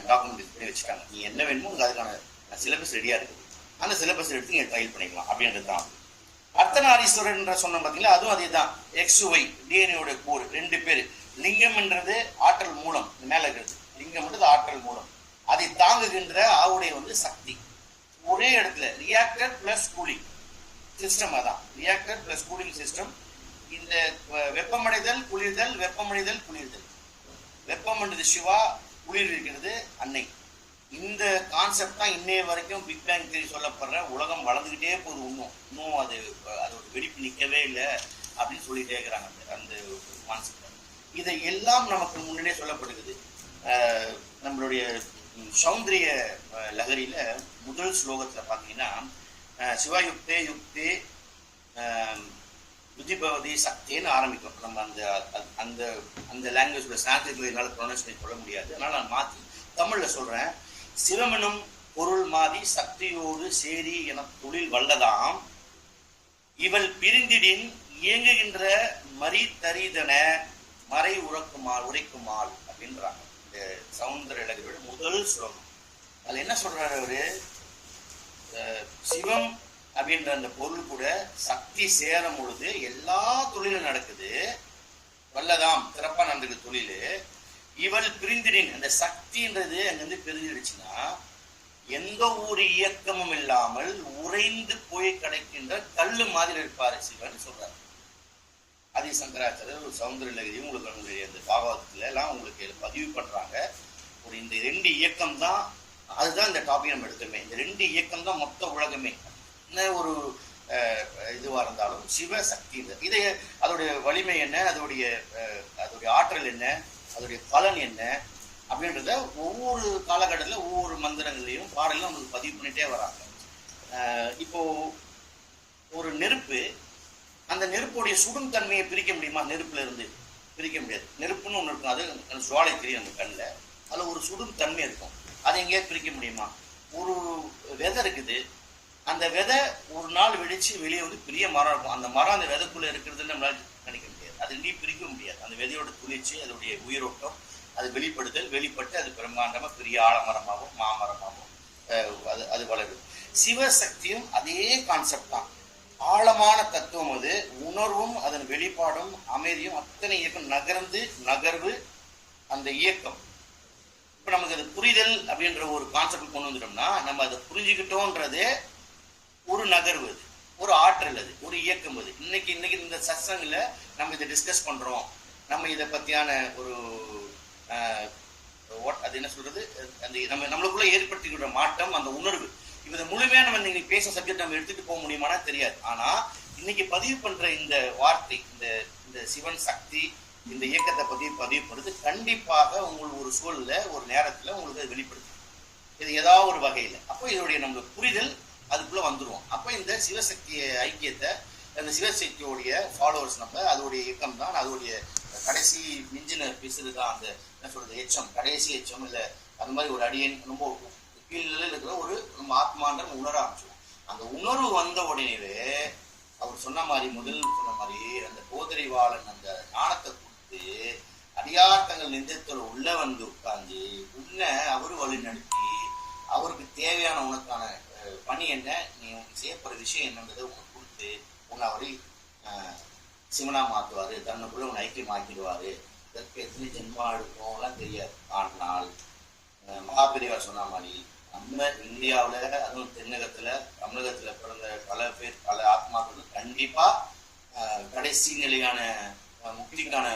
டாக்குமெண்ட் பண்ணி வச்சுட்டாங்க. நீ என்ன வேணுமோ அதுக்கான சிலபஸ் ரெடியா இருக்குது. அந்த சிலபஸ் எடுத்து நீங்க ட்ரைல் பண்ணிக்கலாம் அப்படின்றது தான். அர்த்தநாரீஸ்வரர் சொன்ன பார்த்தீங்களா, அதுவும் அதே தான். XY டிஎன்ஏயோட கூறு 2 பேர். லிங்கம் என்றது ஆற்றல் மூலம், மேல இருக்கிறது லிங்கம் என்றது ஆற்றல் மூலம், அதை தாங்குகின்ற ஆவுடைய வந்து சக்தி. ஒரே இடத்துல ரியாக்டர் பிளஸ் கூலிங் சிஸ்டம், அதான் ரியாக்டர் பிளஸ் கூலிங் சிஸ்டம். இந்த வெப்பமடைதல் குளிர்தல், வெப்பமடைதல் குளிர்தல், வெப்பம் என்றது சிவா, குளிர் இருக்கிறது அன்னை. இந்த கான்செப்ட் தான் இன்னைய வரைக்கும் பிக் பேங் தியரி சொல்லப்படுற உலகம் வளர்ந்துக்கிட்டே போகுது. இன்னும் அதோட வெடிப்பு நிற்கவே இல்லை அப்படின்னு சொல்லிட்டே இருக்கிறாங்க அந்த கான்செப்ட். இதை எல்லாம் நமக்கு முன்னாடியே சொல்லப்படுகிறது. நம்மளுடைய சௌந்தரிய லகரியில முதல் ஸ்லோகத்துல பாத்தீங்கன்னா, சிவயுக்தே யுக்தே உதிபவதி சக்தின்னு ஆரம்பிக்கும். நம்ம அந்த அந்த அந்த லாங்குவேஜ் சான்ஸ்கிரிட்ல என்னால் ப்ரொனவுன்ஸ் பண்ணி சொல்ல முடியாது, அதனால நான் மாற்றி தமிழில் சொல்கிறேன். சிவமெனும் பொருள் மாதி சக்தியோடு சேரி என தொழில் வல்லதாம், இவள் பிரிந்திடின் இயங்குகின்ற மறி தரிதன மறை உரைக்குமாள் அப்படின்றாங்க. இந்த சௌந்தர இலக்கியோட முதல் ஸ்லோகம். அதில் என்ன சொல்றாரு அவரு, சிவம் அப்படின்ற அந்த பொருள் கூட சக்தி சேரும் பொழுது எல்லா தொழிலும் நடக்குது, வல்லதாம் சிறப்பா நடந்துக்கு தொழில். இவள் பிரிந்திடின், அந்த சக்தின்றது அங்கிருந்து பிரிஞ்சிடுச்சுன்னா எந்த ஒரு இயக்கமும் இல்லாமல் உறைந்து போய் கிடைக்கின்ற கல்லு மாதிரி இருப்பாரு சிவன் சொல்றாரு. ஆதி சங்கராச்சாரியர் ஒரு சௌந்தர இலக்கியம் உங்களுக்கு அந்த பாகவதத்துல எல்லாம் உங்களுக்கு பதிவு பண்றாங்க. ஒரு இந்த 2 இயக்கம் தான், அதுதான் இந்த டாபிக் நம்ம எடுத்துமே. இந்த 2 இயக்கம் தான் மொத்த உலகமே. என்ன ஒரு இதுவா இருந்தாலும் சிவசக்தி, இதை அதோடைய வலிமை என்ன, அதோடைய ஆற்றல் என்ன, அதோடைய பலன் என்ன அப்படின்றத ஒவ்வொரு காலகட்டத்தில் ஒவ்வொரு மந்திரங்களையும் பாடலையும் நம்மளுக்கு பதிவு பண்ணிட்டே வராங்க. இப்போ ஒரு நெருப்பு, அந்த நெருப்புடைய சுடும் தன்மையை பிரிக்க முடியுமா? நெருப்புல இருந்து பிரிக்க முடியாது. நெருப்புன்னு ஒன்று இருக்கும், அது சுவாலை தெரியும் அந்த கண்ணில், அதில் ஒரு சுடும் தன்மை இருக்கும். அதை எங்கேயாவது பிரிக்க முடியுமா? ஒரு விதை இருக்குது, அந்த விதை ஒரு நாள் வெடிச்சு வெளியே வந்து பெரிய மரம் இருக்கும். அந்த மரம் அந்த விதைக்குள்ள இருக்கிறதுன்னு நம்மளால நினைக்க முடியாது, அது நீ பிரிக்க முடியாது. அந்த விதையோட துளிர்ச்சி, அதோடைய உயிரோட்டம், அது வெளிப்பட்டு அது பிரம்மாண்டமா பெரிய ஆலமரமாகவும் மாமரமாகவும் அது வளரும். சிவசக்தியும் அதே கான்செப்ட் தான். ஆழமான தத்துவம் அது. உணர்வும் அதன் வெளிப்பாடும் அமைதியும் அத்தனை இயக்கம் நகர்வு அந்த இயக்கம். இப்ப நமக்கு அது புரிதல் அப்படின்ற ஒரு கான்செப்ட் கொண்டு வந்துட்டோம்னா, நம்ம அதை புரிஞ்சுக்கிட்டோன்றது ஒரு நகர்வு, அது ஒரு ஆற்றல், அது ஒரு இயக்கம். அது இன்னைக்கு இந்த சத்சங்ல நம்ம இதை டிஸ்கஸ் பண்றோம். நம்ம இதை பத்தியான ஒரு அது என்ன சொல்றது, அந்த நம்மளுக்குள்ள ஏற்படுத்திக்கிற மாற்றம், அந்த உணர்வு, இதை முழுமையா நம்ம இன்னைக்கு பேச சப்ஜெக்ட் நம்ம எடுத்துட்டு போக முடியுமானா தெரியாது. ஆனா இன்னைக்கு பதிவு பண்ற இந்த வார்த்தை, இந்த சிவன் சக்தி, இந்த இயக்கத்தை பதிவு பண்றது கண்டிப்பாக உங்களுக்கு ஒரு சூழல்ல ஒரு நேரத்துல உங்களுக்கு அது வெளிப்படுத்தும், இது ஏதாவது ஒரு வகையில. அப்போ இதோடைய நம்மளுக்கு புரிதல் அதுக்குள்ள வந்துருவோம். அப்போ இந்த சிவசக்தி ஐக்கியத்தை, அந்த சிவசக்தியோடைய ஃபாலோவர்ஸ் நம்ம, அதோடைய இயக்கம் தான், அதோடைய கடைசி மிஞ்சின பிசுறு தான் அந்த என்ன சொல்றது எச்சம், கடைசி எச்சம் இல்லை அந்த மாதிரி ஒரு அடியன் ரொம்ப கீழே இருக்கிற ஒரு நம்ம ஆத்மான்ற உணர ஆரம்பிச்சோம். அந்த உணர்வு வந்த உடனேவே அவர் சொன்ன மாதிரி, முதல் சொன்ன மாதிரி, அந்த போதறிவாளன் அந்த ஞானத்தை கொடுத்து அடியார்த்தங்கள் நெஞ்சத்தில் உள்ள வந்து உட்கார்ந்து உன்ன அவரு வழி நடத்தி அவருக்கு தேவையான உனக்கான பணி என்ன, நீ உனக்கு செய்யப்படுற விஷயம் என்னன்றதை உனக்கு கொடுத்து உன்னை அவரை சிவனா மாற்றுவாரு, தன்னுக்குள்ள உன்னை ஐக்கியமாக்கிடுவாரு. இதற்கு எத்தனை ஜென்மா எடுப்போம்லாம் தெரியாது. ஆனால் மகாபெரியார் சொன்ன மாதிரி நம்ம இந்தியாவில், அதுவும் தென்னகத்துல தமிழகத்துல பிறந்த பல பேர், பல ஆத்மாக்கள் கண்டிப்பா கடைசி நிலையான முக்திக்கான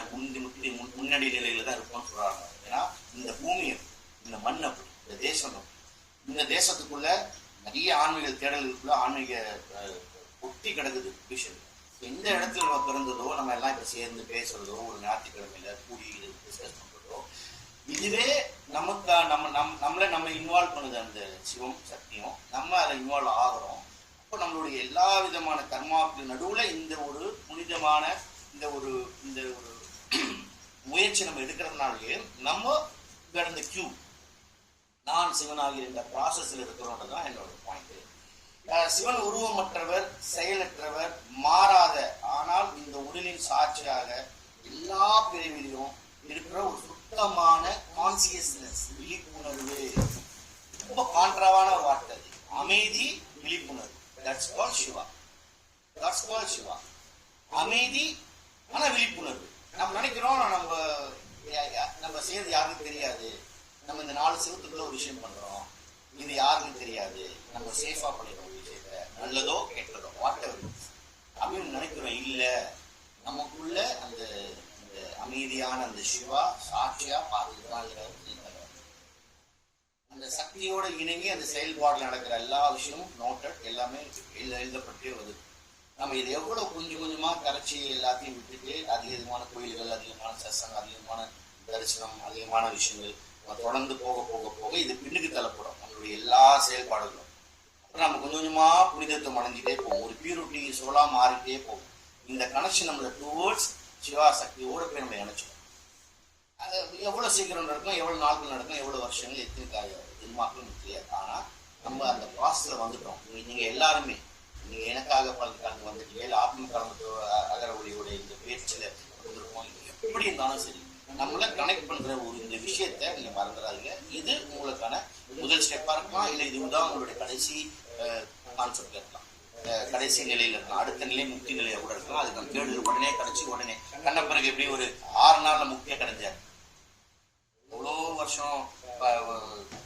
முன்னணி நிலையில தான் இருப்போம்னு சொல்றாங்க. ஏன்னா இந்த பூமியை, இந்த மண்ணை, இந்த தேசம், இந்த தேசத்துக்குள்ள நிறைய ஆன்மீக தேடல்களுக்குள்ள ஆன்மீக ஒட்டி கிடக்குது விஷயம். எந்த இடத்துல நம்ம பிறந்ததோ, நம்ம எல்லாம் இப்ப சேர்ந்து பேசுறதோ, ஒரு ஞாயிற்றுக்கிழமையில கூடி டிஸ்கஸ் பண்றதோ, இதுவே நமக்கு நம்ம இன்வால்வ் பண்ணுது அந்த சிவம் சக்தியும். நம்ம அதை இன்வால்வ் ஆகிறோம். அப்போ நம்மளுடைய எல்லா விதமான கர்மாவுக்கு நடுவுல இந்த ஒரு புனிதமான இந்த ஒரு முயற்சி நம்ம எடுக்கிறதுனாலேயே நம்ம இந்த கியூ நான் சிவனாகிய இந்த ப்ராசஸ்ல இருக்கிறோன்றதான் என்னோட பாயிண்ட். சிவன் உருவமற்றவர், செயலற்றவர், மாறாத, ஆனால் இந்த உடலின் சாட்சியாக எல்லா பிரிவிலும் இருக்கிற ஒரு சுத்தமான கான்சியஸ்னஸ், விழிப்புணர்வு. ரொம்ப கான்ட்ராவான ஒரு வார்த்தை, அமைதி, விழிப்புணர்வு. That's called Shiva. That's called Shiva. அமைதி ஆனா விழிப்புணர்வு. நம்ம நினைக்கிறோம் நம்ம செய்யறது யாருக்கும் தெரியாது, நம்ம இந்த 4 சிவத்துக்குள்ள ஒரு விஷயம் பண்றோம், இது யாருக்கும் தெரியாது, நம்ம சேஃபா பண்ணிடுறோம் விஷயத்த, நல்லதோ கெட்டதோ வாட்டவர் அப்படின்னு நினைக்கிறோம். இல்ல, நமக்குள்ள அந்த அமைதியான அந்த சிவா சாட்சியா பார்த்துதான் அந்த சக்தியோட இணங்கி அந்த செயல்பாடுல நடக்கிற எல்லா விஷயமும் நோட்டட், எல்லாமே எழுதப்பட்டே வருது. நம்ம இது எவ்வளவு கொஞ்சம் கொஞ்சமா கரைச்சி எல்லாத்தையும் விட்டுட்டு அதிகமான கோயில்கள், அதிகமான சத்சங்கம், அதிகமான தரிசனம், அதிகமான விஷயங்கள் தொடர்ந்து போக போக போக இது பின்னுக்கு தள்ளப்படும் நம்மளுடைய எல்லா செயல்பாடுகளும். அப்புறம் நம்ம கொஞ்சம் கொஞ்சமா புனிதத்துவம் அடைஞ்சிட்டே போகும், ஒரு பியூரிட்டி சோலா மாறிட்டே போகும். இந்த கனெக்ஷன் நம்மள டுவோர்ட்ஸ் சிவா சக்தியோட போய் நம்ம இணைச்சோம். அது எவ்வளோ சீக்கிரம் நடக்கும், எவ்வளோ நாட்கள் நடக்கும், எவ்வளோ வருஷங்கள், எத்தனை ஜென்மாக்கள் தெரியாது. ஆனால் நம்ம அந்த ப்ராசஸில் வந்துட்டோம். நீங்கள் எல்லாருமே நீங்கள் எனக்காக பலருக்காக வந்துட்டீங்க, ஆத்ம கர்மத்தோ அகர ஒளியோட இந்த பேச்சில் வந்திருக்கோம். எப்படி இருந்தாலும் சரி, நம்மளை கனெக்ட் பண்ணுற ஒரு இந்த விஷயத்த நீங்கள் மறந்துடாதீங்க. இது உங்களுக்கான முதல் ஸ்டெப்பாக இருக்கலாம், இல்லை இதுதான் உங்களுடைய கடைசி கான்செப்ட் இருக்கலாம், கடைசி நிலையில இருக்கலாம், அடுத்த நிலை முக்தி நிலையை கூட இருக்கலாம். அதுக்கு நம்ம கேடு உடனே கிடைச்சி உடனே கண்ணப்பருக்கு எப்படி ஒரு 6 நாள்ல முக்தியை கிடைஞ்சார். எவ்வளோ வருஷம்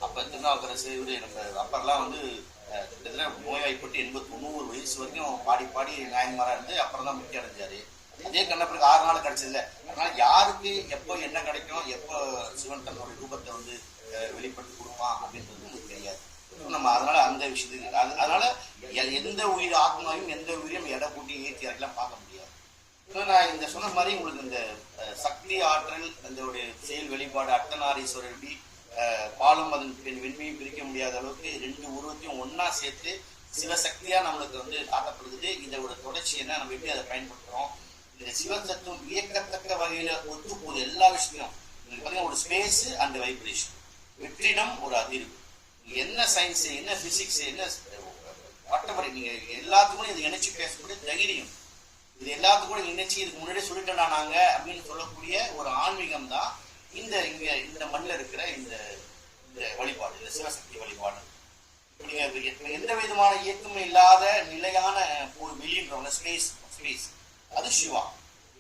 அப்ப திருநாவுக்கரசு நம்ம அப்பெல்லாம் வந்து கிட்டத்தட்ட நோய்வாய்ப்பட்டு 80-90 வயசு வரைக்கும் பாடி பாடி நாயன்மாரா இருந்து அப்புறம் தான் முக்தி அடைஞ்சாரு. அதே கண்ணப்பருக்கு 6 நாள் கிடைச்சதில்ல. அதனால யாருக்கு எப்போ என்ன கிடைக்கும், எப்போ சிவன் தன்னுடைய ரூபத்தை வந்து வெளிப்படுத்தி கொடுப்பான் அப்படின்றது நமக்கு தெரியாது. நம்ம அதனால அந்த விஷயத்துக்கு அதனால எந்த உயிர் ஆத்மாவையும் எந்த உயிரையும் எடை கூட்டி ஏற்றி அதெல்லாம் பார்க்க முடியாது. நான் இந்த சொன்ன மாதிரி உங்களுக்கு இந்த சக்தி ஆற்றல் அதோடைய செயல் வெளிப்பாடு அர்த்தநாரீஸ்வரர் எப்படி பாலும் அதன் வெண்மையும் பிரிக்க முடியாத அளவுக்கு 2 உருவத்தையும் ஒன்னா சேர்த்து சிவசக்தியா நம்மளுக்கு வந்து காட்டப்படுது. இதோட தொடர்ச்சி என்ன, நம்ம எப்படி அதை பயன்படுத்துறோம், இந்த சிவசத்துவம் வியக்கத்தக்க வகையில ஒத்து போகுது எல்லா விஷயத்தையும். பாத்தீங்கன்னா ஒரு ஸ்பேஸ் அண்ட் வைப்ரேஷன், வெற்றிடம் ஒரு அதிர்வு, என்ன சயின்ஸ் என்ன பிசிக்ஸ் என்ன வட்டப்படி நீங்க எல்லாத்துக்கும் இது இணைச்சு பேசக்கூடிய தைரியம், இது எல்லாத்துக்கும் இணைச்சு இதுக்கு முன்னாடியே சொல்லிட்டோம்னா நாங்க அப்படின்னு சொல்லக்கூடிய ஒரு ஆன்மீகம் தான் இந்த மண்ணில் இருக்கிற இந்த வழிபாடு, இந்த சிவசக்தி வழிபாடு. எந்த விதமான இயக்கமும் இல்லாத நிலையான ஒரு வெளியின்றவங்க ஸ்பேஸ் அது சிவா.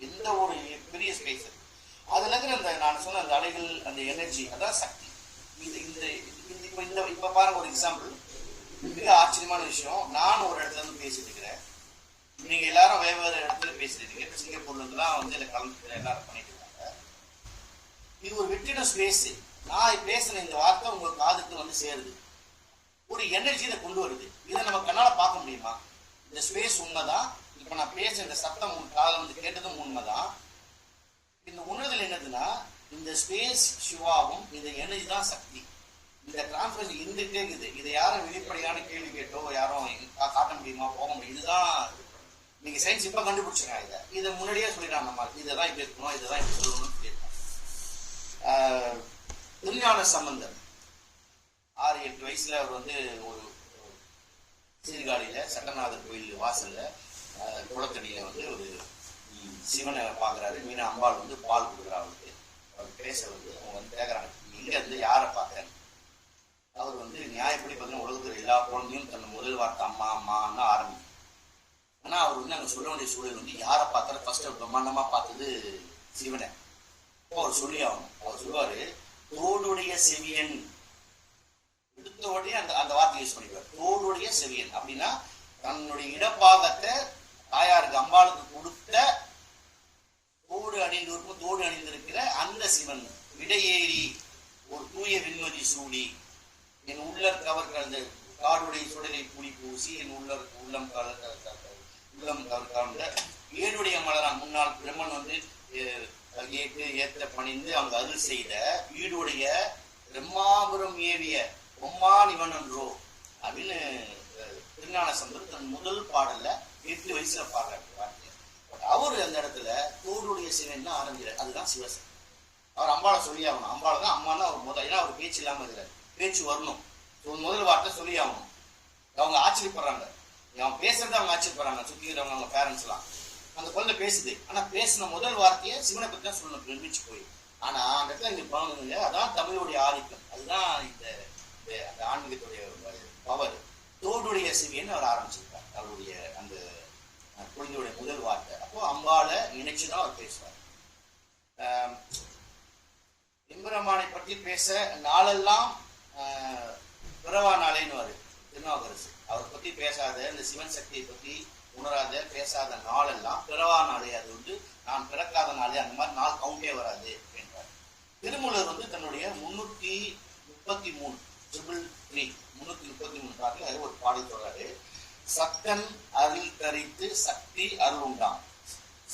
எந்த ஒரு பெரிய ஸ்பேஸ் அதுல இருக்கிற அந்த நான் சொன்ன அந்த அலைகள் அந்த எனர்ஜி அதான் சக்தி. இப்ப பாருங்க ஒரு எக்ஸாம்பிள், மிக ஆச்சரியமான விஷயம். நான் ஒரு இடத்துல இருந்து பேசிட்டு இருக்கிறேன், நீங்க எல்லாரும் வேறு இடத்துல பேசிட்டு இருக்கீங்க. சிங்கப்பூர்ல இருந்துலாம் வந்து இல்லை கலந்து எல்லாரும் பண்ணிட்டு இருக்காங்க. இது ஒரு வெற்றிட ஸ்பேஸ். நான் பேசுன இந்த வார்த்தை உங்க காதுக்கு வந்து சேருது, ஒரு எனர்ஜி இதை கொண்டு வருது. இதை நம்ம கண்ணால பார்க்க முடியுமா? இந்த ஸ்பேஸ் உண்மைதான். இப்ப நான் பேசுற இந்த சத்தம் காலம் வந்து கேட்டதும் உண்மைதான். இந்த உணர்தல் என்னதுன்னா இந்த ஸ்பேஸ் சிவாவும் இந்த எனர்ஜி தான் சக்தி. இந்த டிரான்ஸ்ஃபர் இருந்துகிட்டே இருக்குது. இதை யாரும் வெளிப்படையான கேள்வி கேட்டோ யாரும் காட்ட முடியுமா, போக முடியும். இதுதான் நீங்க சயின்ஸ் இப்ப கண்டுபிடிச்சிருக்காங்க. இதை முன்னாடியே சொல்லிட்டாங்க, நம்ம இதைதான் இப்படி இருக்கணும், இதைதான் இப்படி சொல்லணும்னு சொல்லியிருக்காங்க. திருஞான சம்பந்தர் 6-8 வயசுல அவர் வந்து ஒரு சீர்காழியில சட்டநாதர் கோயில் வாசல்ல குளத்தடியில வந்து ஒரு சிவனை பாக்குறாரு. மீன அம்பாள் வந்து பால் கொடுக்குறா அவருக்கு. அவர் பேச வந்து அவங்க வந்து கேட்கறாங்க, இங்க இருந்து யாரை பார்க்கறேன். அவர் வந்து நியாயப்படி பார்த்தீங்கன்னா உலகத்துல எல்லா குழந்தையும் தன் முதல் வார்த்தை அம்மா அம்மான்னு ஆரம்பிக்கும். ஆனா அவர் வந்து அங்க சொல்ல வேண்டிய சூழல் வந்து யாரை பார்த்தாரு, ஃபர்ஸ்ட் பிரம்மாண்டமா பார்த்தது சிவனை. அவர் சொல்லி ஆகணும். அவர் சொல்லுவாரு, தோடுடைய செவியன். எடுத்த உடனே அந்த வார்த்தை யூஸ் பண்ணிக்குவார், தோடுடைய செவியன். அப்படின்னா தன்னுடைய இடப்பாகத்தை தாயாருக்கு அம்பாளுக்கு கொடுத்த தோடு அணிந்திருக்கிற அந்த சிவன் விடையேறி ஒரு தூய விண்மதி சூடி என் உள்ளர் கவர் கலந்த காடுடைய சுடலை புலி பூசி என் உள்ளம் கவர் கலந்த ஏடுடைய மலரான் முன்னாள் பிரம்மன் வந்து ஏற்ற பணிந்து அவங்க அருள் செய்த வீடுடைய பிரம்மாபுரம் ஏவிய பொம்மான் இவன் என்றோ அப்படின்னு திருஞான சம்பந்தர் தன் முதல் பாடல்ல 8 வயசுல பாடுறாரு. அவரு அந்த இடத்துல தோடுடைய சிவன் தான் ஆரம்பிக்கிறார். அதுதான் சிவசக்தி. அவர் அம்பாளை சொல்லி ஆகணும். அம்பாளை தான் அம்மானா அவர் முதல், ஏன்னா அவர் பேச்சு இல்லாம இருக்கிறார். பேச்சு வரணும், முதல் வார்த்தை சொல்லி ஆகணும். அவங்க ஆச்சரியப்படுறாங்க, அவன் பேசுறது அவங்க ஆச்சரியப்படுறாங்க. சுத்தி இருக்கிறவங்க அவங்க பேரண்ட்ஸ் எல்லாம் அந்த குழந்தை பேசுது, ஆனா பேசின முதல் வார்த்தையை சிவனை பத்தி தான் சொல்லணும், பிரமிச்சு போய். ஆனா அந்த இடத்துல இங்க பாருங்க, அதான் தமிழுடைய ஆதிக்கம், அதுதான் இந்த ஆன்மீகத்துடைய பவர். தோடுடைய சிவியன்னு அவர் ஆரம்பிச்சிருக்கார் அவருடைய அந்த குழந்தையுடைய முதல் வார்த்தை. அப்போ அம்பாளை நினைச்சுதான் அவர் பேசுவார். எம்பெருமானை பற்றி பேச நாளெல்லாம் பிறவா நாளேன்னு வாரு திருநாவுக்கரசு. அவரை பத்தி பேசாத, இந்த சிவன் சக்தியை பத்தி உணராத பேசாத நாளெல்லாம் பிறவா நாளே. அது வந்து நான் பிறக்காத நாளே, அந்த மாதிரி நாள் கவுண்டே வராது என்றார். திருமூலர் வந்து தன்னுடைய 333 பாட்டில் அது ஒரு பாடல் சொல்றாரு, சத்தன் அருள் தரித்து சக்தி அருள் உண்டாம்.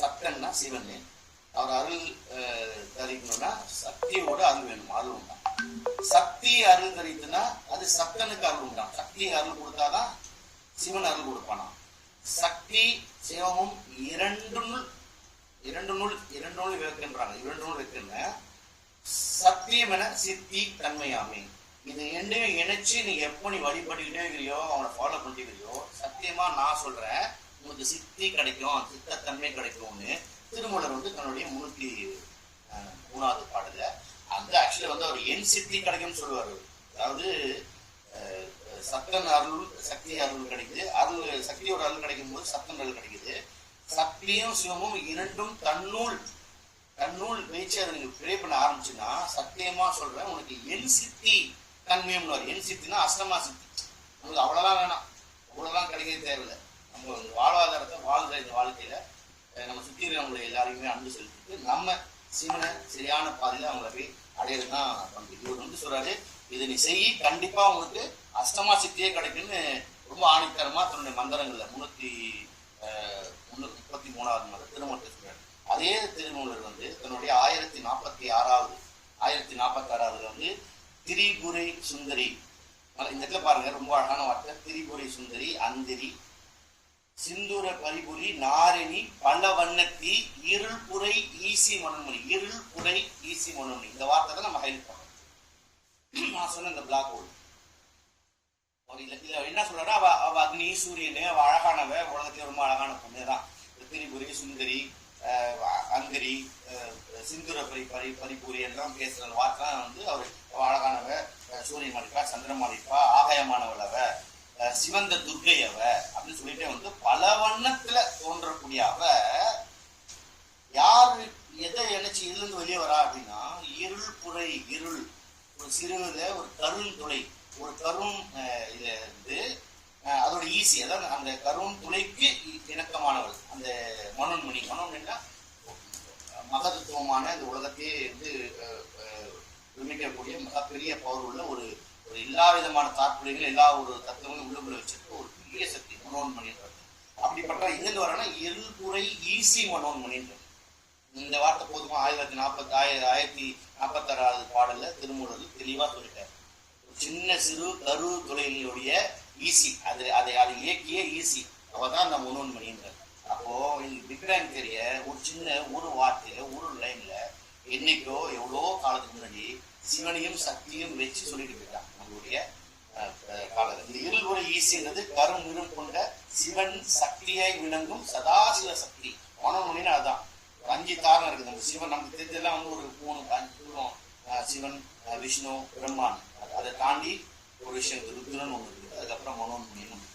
சத்தன்னா சிவன், அவர் அருள் தரிக்கணும்னா சக்தியோட அருள் வேணும், அருள் உண்டாம். சக்தி அருள் தரித்துனா அது சத்தனுக்கு அருள் உண்டாம். சக்தி அருள் கொடுத்தாதான் சிவன் அருள் கொடுப்பானா. சக்தி சிவமும் இரண்டு நூல் வைக்கின்றாங்க. 2 நூல் வைக்கின்ற சத்தியம் என சித்தி தன்மையாமே. இது ரெண்டையும் இணைச்சு நீ எப்போ நீ வழிபட்டுக்கிட்டே இருக்கிறியோ, அவனை ஃபாலோ பண்ணிக்கிறியோ, சத்தியமா நான் சொல்றேன் உங்களுக்கு சித்தி கிடைக்கும், சித்தத்தன்மை கிடைக்கும்னு திருமூலர் வந்து தன்னுடைய 303வது பாடல அந்த ஆக்சுவலி வந்து அவர் என் சித்தி கிடைக்கும்னு சொல்லுவார். அதாவது சத்தன் அருள் சக்தி அருள் கிடைக்குது, அருள் சக்தியோட அருள் கிடைக்கும் போது சத்தன் அருள் கிடைக்குது. சக்தியும் சிவமும் இரண்டும் தன்னூல் வச்சு அதை நீங்க ப்ரே பண்ண ஆரம்பிச்சுன்னா சத்தியமா சொல்றேன் உனக்கு என் சித்தி தன்மையும். என் சித்தினா அஷ்டமா சித்தி. உங்களுக்கு அவ்வளவுதான் வேணாம், அவ்வளவுதான் கிடைக்கிறது தேவையில்லை. நம்ம வாழ்வாதாரத்தை வாழ்ற இந்த வாழ்க்கையில நம்ம சுத்தி இருக்கிறவங்களை எல்லாரையுமே அன்பு செலுத்திட்டு நம்ம சிவனை சரியான பாதையில அவங்களை போய் அடையிறதுதான் பண்றது. இவர் வந்து சொல்றாரு, இதை நீ செய்ய கண்டிப்பா உங்களுக்கு அஷ்டமா சித்தியே கிடைக்கும்னு ரொம்ப ஆணித்தரமா தன்னுடைய மந்திரங்கள்ல 333வது மந்திரம் திருமூலத்தை சொல்றாரு. அதே திருமூலர் வந்து தன்னுடைய 1046வது வந்து திரிபுரை சுந்தரி, இந்த இடத்துல பாருங்க ரொம்ப அழகான வார்த்தை, திரிபுரை சுந்தரி அந்திரி சிந்துர பரிபுரி நாரணி பல வண்ணத்தி இருள்புரை ஈசி மனோன்மணி. இருள்புரை ஈசி மனோன்மணி இந்த வார்த்தை தான் நம்ம ஹைலைட் பண்ணோம். நான் சொன்ன இந்த பிளாக் ஹோல் என்ன சொல்றாரு, அவ அக்னி சூரியனு, அவ அழகானவ, உலகத்துல ரொம்ப அழகான பொண்ணுதான். திரிபுரி சுந்தரி அந்தரி சிந்துர பரிபூரி எல்லாம் பேசுற வார்த்தை வந்து அவர் அழகானவ, சூரியன் மாளிப்பா, சந்திர மாளிப்பா, ஆகாயமானவள் அவ, சிவந்த துர்கை அவ அப்படின்னு சொல்லிட்டு வந்து பல வண்ணத்துல தோன்றக்கூடிய அவ யாரு எதை நினைச்சு இருந்து வெளியே வரா அப்படின்னா இருள் புரை, இருள் ஒரு சிறுல ஒரு கருண் துளை, ஒரு கருண் இதுல இருந்து அதோட ஈஸி, அதாவது அந்த கருண் துளைக்கு இணக்கமானவள் அந்த மனோன்மணினா மகத்துவமான இந்த உலகத்தையே வந்து விமிக்கக்கூடிய மிகப்பெரிய பவர் உள்ள ஒரு எல்லா விதமான தாற்புரைகள் எல்லா ஒரு தத்துவங்களும் உள்ளுக்குள்ள வச்சிருக்க ஒரு பெரிய சக்தி மனோன்மணின்றது. அப்படிப்பட்ட எங்கிருந்து வரனா இருள்புரை ஈசி மனோன்மணின்றது. இந்த வார்த்தை போதுமா 1046வது பாடல்ல திருமூலர் தெளிவா சொல்லிட்டார். ஒரு சின்ன சிறு கரு துளைகளுடைய ஈசி அதை இயக்கிய ஈசி அவதான் அந்த மனோன்மணின்றது. அப்போ பிக் பேங் தெரிய ஒரு சின்ன ஒரு வார்த்தையில ஒரு லைன்ல என்னைக்கோ எவ்வளோ காலத்துக்கு முன்னாடி சிவனையும் சக்தியும் வச்சு சொல்லிட்டு போயிட்டாங்க நம்மளுடைய காலத்தில். இந்த இருள்புரை ஈசின்றது கரும் நிறம் கொண்ட சிவன் சக்தியாய் விளங்கும் சதாசிவ சக்தி மனோன்மணின்னு. அதுதான் 5 தாரம் இருக்குது நம்ம சிவன். நமக்கு தெரிஞ்சதெல்லாம் வந்து ஒரு 3-5 தூரம் சிவன் விஷ்ணு பிரம்மான், அதை தாண்டி ஒரு விஷயம் ருத்ரன் ஒன்று இருக்குது, அதுக்கப்புறம் மனோன்மணின்னு ஒன்று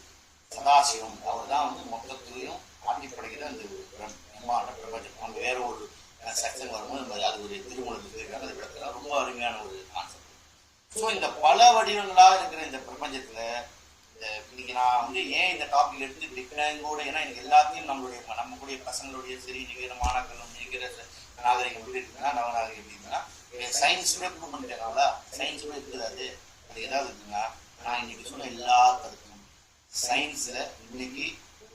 சதாசிவம். அவர் தான் வந்து மொத்தத்திலையும் ஆட்டிப்படைக்கிற அந்த பிரம்மாண்ட பிரபஞ்சம். நம்ம வேற ஒரு செக்ஷன் வரும்போது அது ஒரு திருமூலத்துக்கு இருக்காங்க, அது விளக்கலாம். ரொம்ப அருமையான ஒரு கான்செப்ட். ஸோ இந்த பல வடிவங்களா இருக்கிற இந்த பிரபஞ்சத்துல இன்னைக்கு நான் வந்து ஏன் இந்த டாபிக் எடுத்து பிக்பேங்கோட, ஏன்னா எனக்கு எல்லாத்தையும் நம்மளுடைய பசங்களுடைய சரி நிகர மாணாக்களும் நிகர நாகரிகம் எப்படி இருக்குன்னா நவநாகரிகம் எப்படி இருக்குன்னா சயின்ஸோட ப்ரூவ் பண்ணிட்டேனால சயின்ஸோட இருக்குது. அது ஏதாவது இருக்குன்னா நான் இன்னைக்கு சொன்ன எல்லா கருத்தும் சயின்ஸ்ல இன்னைக்கு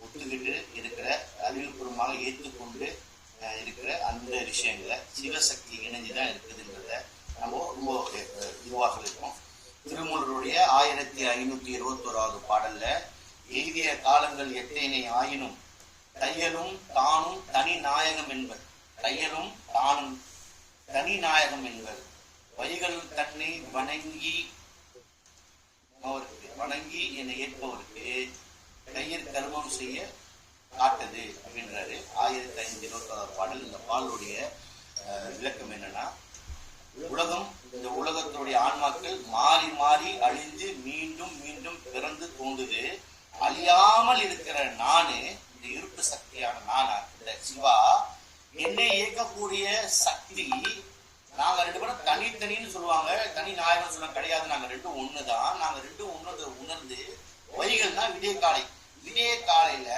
ஒத்துக்கிட்டு இருக்கிற அறிவுபூர்வமாக ஏற்றுக்கொண்டு இருக்கிற அந்த விஷயங்களை சிவசக்தி இணைஞ்சுதான் இருக்குதுன்றத நம்ம ரொம்ப இதுவாக சொல்லியிருக்கோம். திருமூலருடைய 1521வது பாடல்ல எய்திய காலங்கள் எத்தனை ஆயினும் தையலும் தானும் தனி நாயகம் என்பர், தையலும் தானும் தனி நாயகம் என்பர், வைகள் தன்னை வணங்கி என்னை ஏற்பவருக்கு கையர் கர்மம் செய்ய காட்டுது அப்படின்றாரு 1521வது பாடல். இந்த பாடலுடைய விளக்கம் என்னன்னா, இந்த உலகத்துடைய ஆன்மாக்கள் மாறி மாறி அழிந்து மீண்டும் மீண்டும் பிறந்து தோன்றுது. அழியாமல் இருக்கிற நானு, இந்த இருப்பு சக்தியான நானா, இந்த சிவா என்னை இயக்கக்கூடிய சக்தி. நாங்க 2 பேரும் தனித்தனின்னு சொல்லுவாங்க, தனி நாயகம் சொல்ல கிடையாது. நாங்க 2 ஒண்ணுதான். நாங்க 2 ஒண்ணு உணர்ந்து வைகள்னா விடிய காலையில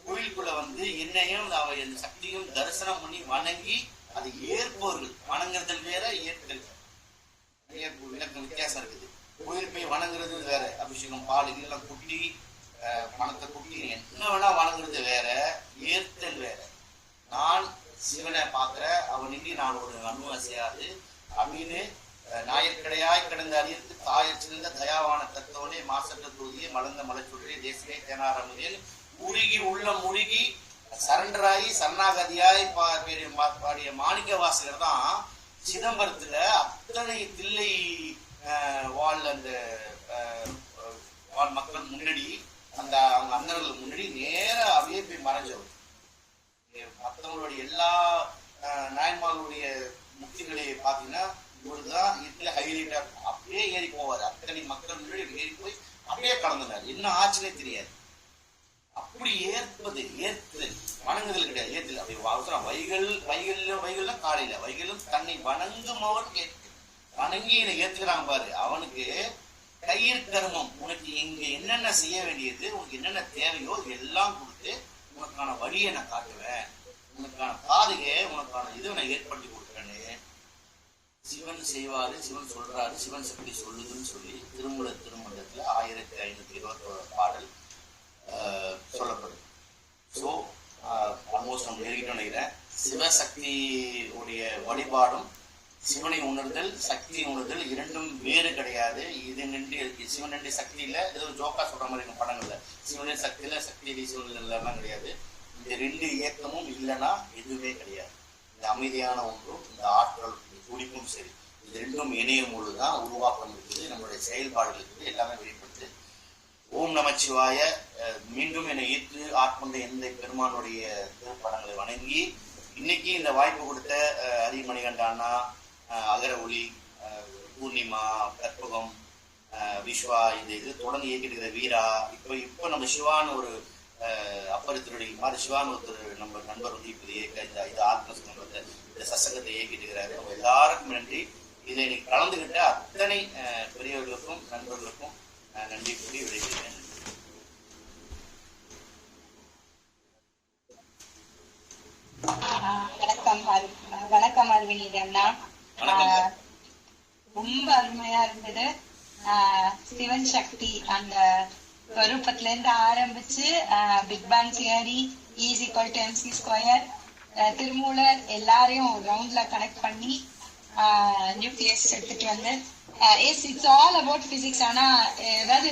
கோயிலுக்குள்ள வந்து என்னையும் என் சக்தியும் தரிசனம் பண்ணி வணங்கி அது ஏற்பவர்கள். வணங்குறதுல வேற ஏற்புகள் விளக்கம் வித்தியாசம் இருக்குது. கோயில் போய் வணங்குறது வேற, அபிஷேகம் பால் இதெல்லாம் குட்டி பணத்தை குட்டி என்ன வேணா வணங்குறது வேற, ஏற்தல் வேற. நான் சிவனை பார்க்கிற அவனின்றி நான் ஒரு அனுபவம் செய்யாது அப்படின்னு ஞாயிற்கடையாய் கிடந்த அறியத்து தாயர் சிறந்த தயாவான தத்துவனே மாசற்ற தொகுதியை மலர்ந்த மலைச்சுடரே தேசிலே தேனாரமுதேன் உருகி உள்ள முருகி சரண்டராகி சரணாகதியாய் பாடிய மாணிக்க வாசகர் தான் சிதம்பரத்துல அத்தனை தில்லை வாழ் அந்த வாழ் மக்கள் முன்னாடி அந்த அவங்க அண்ணர்கள் முன்னாடி நேர அப்படியே போய் மறைஞ்சவர். மற்றவங்களுடைய எல்லா நாயன்மார்களுடைய முக்திகளை பார்த்தீங்கன்னா இவருதான் இதுல ஹைலைட்டா அப்படியே ஏறி போவார். அத்தனை மக்கள் முன்னாடி ஏறி போய் அப்படியே கலந்துனார். என்ன ஆச்சுன்னே தெரியாது. அப்படி ஏற்றுதல் வணங்குதல் கிடையாது, ஏற்றுதல். அப்படி அவசரம் வைகள்லாம் காலையில வைகளும் தன்னை வணங்குமவர் வணங்கி இதை ஏத்துக்கிறாங்க பாரு. அவனுக்கு கயிறு கர்மம், உனக்கு இங்க என்னென்ன செய்ய வேண்டியது, உனக்கு என்னென்ன தேவையோ எல்லாம் கொடுத்து உனக்கான வழியை நான் காட்டுவேன், உனக்கான பாதையை உனக்கான இது நான் ஏற்படுத்தி கொடுக்குறேன்னு சிவன் செய்வாரு, சிவன் சொல்றாரு, சிவன் சக்தி சொல்லுதுன்னு சொல்லி திருமண்டத்துல 1521 பாடல் சொல்லப்படுது. ஸோ ஆல்மோஸ்ட் நம்ம எழுதிட்டு நினைக்கிறேன். சிவசக்தி உடைய வழிபாடும் சிவனை உணர்தல் சக்தி உணர்தல் இரண்டும் வேறு கிடையாது. இது நின்று சிவன் நின்று சக்தி இல்லை, ஏதோ ஜோக்கா சொல்ற மாதிரி இருக்கும் படங்கள்ல. சிவனின் சக்தியில சக்தி சிவன் எல்லாம் கிடையாது. இந்த ரெண்டு இயக்கமும் இல்லைன்னா எதுவுமே கிடையாது. இந்த அமைதியான ஒன்றும் இந்த ஆற்றல் துடிப்பும் சரி, இது ரெண்டும் இணையும் பொழுதுதான் உருவாக்கம் இருக்குது, நம்மளுடைய செயல்பாடுகள் இருக்குது, எல்லாமே வெளிப்படுத்து. ஓம் நமச்சிவாய. மீண்டும் என்னை ஈர்த்து ஆட்கொண்ட எந்த பெருமானுடைய திருப்படங்களை வணங்கி இன்னைக்கு இந்த வாய்ப்பு கொடுத்த அரிமணிகண்ட அண்ணா, அகர ஒளி, பூர்ணிமா, கற்பகம், விஸ்வா, இது தொடர்ந்து இயக்கிட்டு இருக்கிற வீரா, இப்போ நம்ம சிவான்னு ஒரு அப்பருத்தினுடைய மாதிரி சிவான்னு ஒருத்தர் நம்ம நண்பர் வந்து இப்போ இயக்க இந்த ஆத்மஸ் நம்பத்தை இந்த சசங்கத்தை இயக்கிட்டு இருக்கிறாரு. அவங்க எல்லாருக்கும் நன்றி. இதை இன்னைக்கு கலந்துகிட்ட அத்தனை பெரியவர்களுக்கும் நண்பர்களுக்கும் நன்றி கூறி விடைபெறுகிறேன். வணக்கம் அரவிந்த் அண்ணா. ரொம்ப அருமையா இருந்தது. சிவன் சக்தி அந்த ஸ்வரூபத்துல இருந்து ஆரம்பிச்சு big bang theory, E=mc², Thirumoolar எல்லாரையும் ரவுண்ட்ல கனெக்ட் பண்ணி நியூக்ளியஸ் எடுத்துட்டு வந்து இட்ஸ் ஆல் அபவுட் பிசிக்ஸ். ஆனா ஏதாவது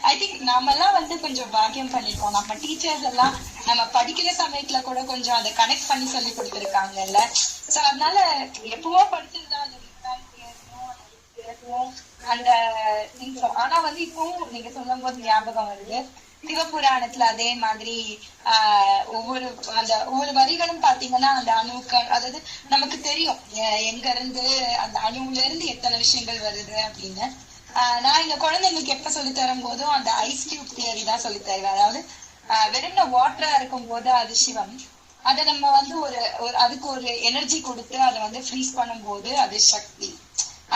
ஐ திங்க் நாம எல்லாம் வந்து கொஞ்சம் பாக்கியம் பண்ணிருக்கோம். நம்ம டீச்சர்ஸ் எல்லாம் நம்ம படிக்கிற சமயத்துல கூட கொஞ்சம் அதை கனெக்ட் பண்ணி சொல்லி கொடுத்துருக்காங்கல்ல. சோ அதனால எப்பவோ படிச்சிருந்தா அந்த திங்ஸ். ஆனா வந்து இப்பவும் நீங்க சொல்லும் போது ஞாபகம் வருது, சிவபுராணத்துல அதே மாதிரி ஒவ்வொரு வரிகளும் பாத்தீங்கன்னா அந்த அணுக்கள், அதாவது நமக்கு தெரியும் எங்க இருந்து அந்த அணுவுல இருந்து எத்தனை விஷயங்கள் வருது அப்படின்னு. நான் எங்க குழந்தைங்களுக்கு எப்ப சொல்லி தரும் போதும் அந்த ஐஸ் டியூப் தியரி தான் சொல்லி தருவேன். அதாவது வெறும் வாட்டரா இருக்கும் போது அது சிவம், அதை நம்ம வந்து அதுக்கு ஒரு எனர்ஜி கொடுத்து அதை வந்து ஃப்ரீஸ் பண்ணும் போது அது சக்தி.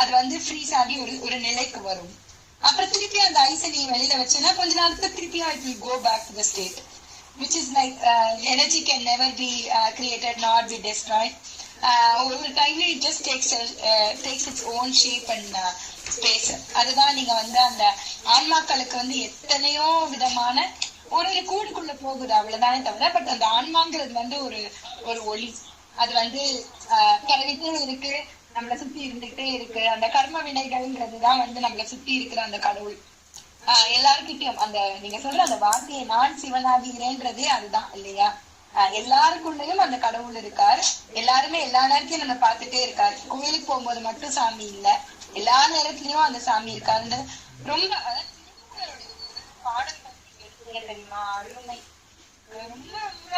அது வந்து ஃப்ரீஸ் ஆகி ஒரு நிலைக்கு வரும். அப்புறம் திருப்பி அந்த ஐஸை நீ வெளியில வச்சேன்னா கொஞ்ச நாளுக்கு திருப்பி it will go back to the state, which is like energy can never be created nor be destroyed. ஒரு டைம்ல it just takes its own shape and space. அதுதான் நீங்க வந்து அந்த ஆன்மாக்களுக்கு வந்து எத்தனையோ விதமான ஒரு கூடுக்குள்ள போகுது அவ்வளவுதானே தவிர, பட் அந்த ஆன்மாங்கிறது வந்து ஒரு ஒளி. அது வந்து பரவிட்டே இருக்கு, நம்மளை சுத்தி இருந்துகிட்டே இருக்கு. அந்த கர்ம வினைகள்ங்கிறதுதான் வந்து நம்மளை சுத்தி இருக்கிற அந்த கடவுள். எல்லாருக்கிட்டையும் அந்த நீங்க சொல்ற அந்த வார்த்தையை நான் சிவனாகிறேன்றதே அதுதான் இல்லையா? எல்லாருக்குள்ளயும் அந்த கடவுள் இருக்காரு. எல்லாருமே எல்லா நேரத்தையும் நம்ம பார்த்துட்டே இருக்காரு. கோயிலுக்கு போகும்போது மட்டும் சாமி இல்ல, எல்லா நேரத்திலயும் அந்த சாமி இருக்காருன்னு ரொம்ப பாடம் தெரியுமா? அருமை. ரொம்ப ரொம்ப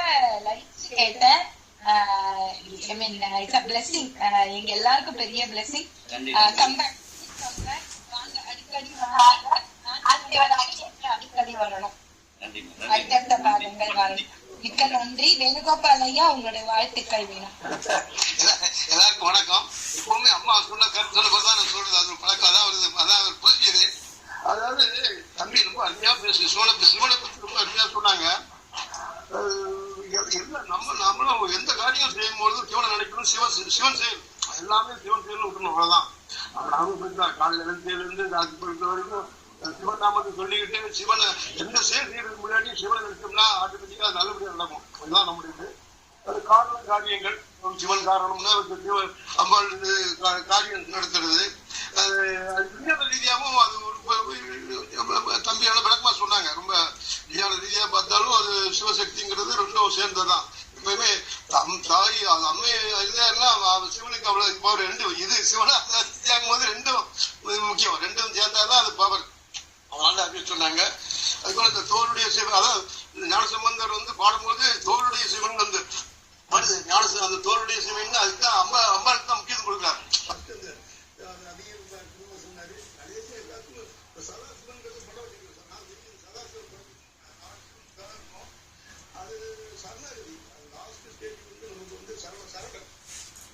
லைக் கேட்டேன். I mean, it's a blessing. எங்க எல்லாருக்கும் பெரிய blessing. Come back. வாங்க, அடிக்கடி வரணும். அடுத்த பாருங்கள் வரணும். மிக்க நன்றி. வேணுகோபால் ஐயா, உங்களுடைய வாழ்த்துக்கள் வேணும். எல்லாருக்கும் வணக்கம். எப்பவுமே அம்மா சொன்ன கருத்து நான் சொல்றது அது பழக்கம். அதான் புரிஞ்சுது. அதாவது தம்பி ரொம்ப அருமையா பேசு. சிவனை பத்தி ரொம்ப அருமையா சொன்னாங்க. நம்மளும் எந்த காரியம் செய்யும் பொழுது சிவனை நினைக்கணும், சிவன் செயல் எல்லாமே சிவன் செயல் விட்டுணும். அவ்வளவுதான். நானும் சொல்லிதான் காலையில இருந்து ராத்திரி பொறுத்த வரைக்கும் சிவன் நாமத்தை சொல்லிக்கிட்டு சிவனை எந்த செயல் செய்யறதுக்கு முன்னாடி சிவனை நினைச்சோம்னா ஆட்டோமேட்டிக்கா அது நல்லபடியா நடக்கும். அதுதான் நம்மளுக்கு அது காரியங்கள். சிவன் காரணம்னா அம்பாள் காரியம் நடத்துறது. அது விஞ்ஞான ரீதியாகவும் அது ஒரு தம்பியான விளக்கமா சொன்னாங்க. ரொம்ப விஞ்ஞான ரீதியா பார்த்தாலும் அது அவரும் சேர்ந்ததுதான். எப்பயுமே தாய் அம்மை இருந்தாருன்னா சிவனுக்கு அவ்வளவு பவர். ரெண்டும் இது சிவனா தியாகும் போது ரெண்டும் முக்கியம், ரெண்டும் சேர்ந்தாதான் அது பவர். அதனால அப்படின்னு சொன்னாங்க. அதுபோல இந்த தோளுடைய சிவன், அதாவது ஞானசம்பந்தர் வந்து பாடும்போது தோளுடைய சிவன் வந்து வருது. அந்த தோளுடைய சிவன் அதுக்குதான் அம்மாளுக்கு தான் முக்கியத்துவம் கொடுக்குறாரு.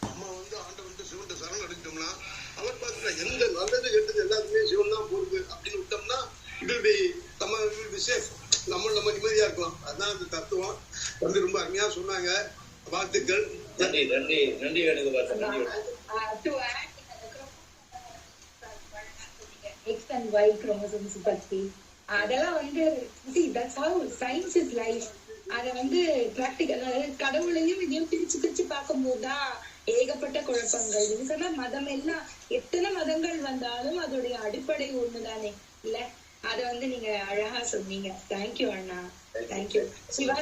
அம்மா வந்து ஆண்டவன் சிவன் சரண் அடைஞ்சிட்டோம்னா அவர் பார்த்தீங்கன்னா எந்த நல்லது கெட்டது எல்லாத்துக்குமே சிவன் தான் பொறுப்பு அப்படின்னு விட்டோம்னா நம்ம நிம்மதியா இருக்கலாம். அதுதான் அந்த தத்துவம் வந்து ரொம்ப அருமையா சொன்னாங்க. வாழ்த்துக்கள். நன்றி நன்றி நன்றி Venugopal. X and Y chromosomes பத்தி அதெல்லாம் வந்து that's how science is life. அத வந்து பிராக்டிகல், அதாவது கடவுளையும் இதையும் பிரிச்சு பார்க்கும்போது தான் ஏகப்பட்ட குழப்பங்கள். இது சொன்னா மதம் எல்லாம் எத்தனை மதங்கள் வந்தாலும் அதோடைய அடிப்படை ஒண்ணுதானே இல்ல? அத வந்து நீங்க அழகா சொன்னீங்க. தேங்க்யூ அண்ணா, தேங்க்யூ. சிவா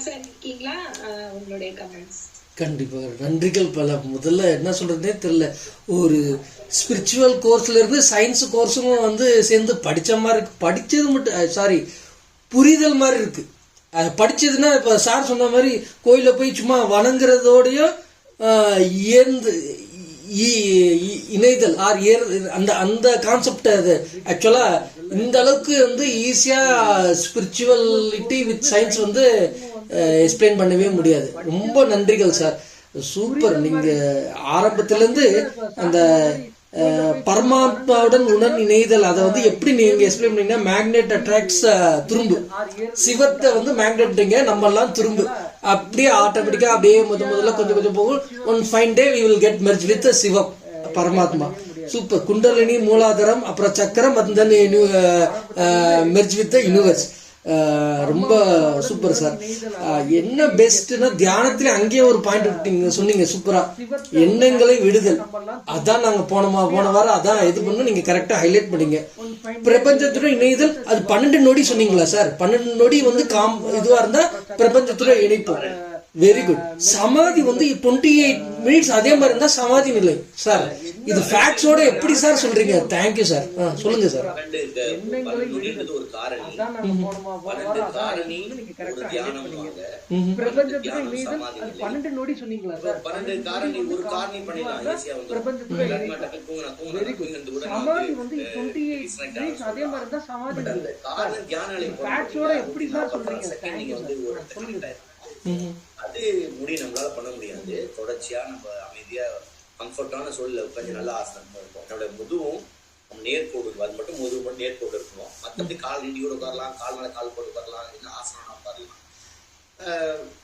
சார் இருக்கீங்களா? உங்களுடைய கமெண்ட்ஸ். கண்டிப்பாக நன்றிகள் பல. முதல்ல என்ன சொல்றதுனே தெரியல. ஒரு ஸ்பிரிச்சுவல் கோர்ஸ்ல இருந்து சயின்ஸ் கோர்ஸும் வந்து சேர்ந்து படிச்ச மாதிரி இருக்கு. படிச்சது மட்டும் புரிதல் மாதிரி இருக்கு. படிச்சதுன்னா இப்ப சார் சொன்ன மாதிரி கோயில போய் சும்மா வணங்குறதோடையும் இணைதல் அந்த அந்த கான்செப்ட். அது ஆக்சுவலா இந்த அளவுக்கு வந்து ஈஸியா ஸ்பிரிச்சுவலிட்டி வித் சயின்ஸ் வந்து எக்ஸ்பிளைன் பண்ணவே முடியாது. ரொம்ப நன்றிகள் சார், சூப்பர். நீங்க ஆரம்பத்திலிருந்து அந்த பரமாத்மாவுடன் உணர் இணைதல் அதை வந்து எப்படி நீங்க எக்ஸ்பிளைன் பண்ணீங்கன்னா, மேக்னெட் அட்ராக்ட்ஸ் துரும்பு, சிவத்தை வந்து மேக்னெட்டுங்க, நம்ம எல்லாம் துரும்பு. அப்படியே ஆட்டோமேட்டிக்கா அப்படியே முதல்ல கொஞ்சம் போகும். One fine day we will get merge with Shivam, பரமாத்மா. சூப்பர். குண்டலினி மூலாதாரம், அப்புறம் சக்கரம், and then merge with universe. ரொம்ப சூப்பர் சார். என்ன பெஸ்ட்னா தியானத்துல அங்கேயே ஒரு பாயிண்ட் சொன்னீங்க சூப்பரா, எண்ணங்களை விடுதல். அதான் நாங்க போன வாரம் அதான் இது பண்ணோம். நீங்க கரெக்டா ஹைலைட் பண்ணீங்க. பிரபஞ்சத்துடன் இணைதல், அது 12 நொடி சொன்னீங்களா சார்? 12 நொடி வந்து இதுவா இருந்தா பிரபஞ்சத்துடன் இணைப்போம். Very good. சமாதி வந்து 28 மினிட்ஸ் அதே மாதிரி இருந்தா சமாதி நிலை சார். இது ஃபேக்ட்ஸோட எப்படி சார் சொல்றீங்க? Thank you sir. சொல்லுங்க சார். ஒரு காரணி அது முடி நம்மளால பண்ண முடியாது. தொடர்ச்சியா நம்ம அமைதியா கம்ஃபர்டான சூழல உட்காந்து நல்லா ஆசனம் இருக்கும். என்னோட முதுவும் நேர்கோடு, அது மட்டும் முதுகு மட்டும் நேர்கோடு இருக்கணும். மற்றபடி கால் நீண்டியோட உட்காரலாம், கால் மேல கால் போட்டு உட்காரலாம், என்ன ஆசனம் உட்காரலாம்.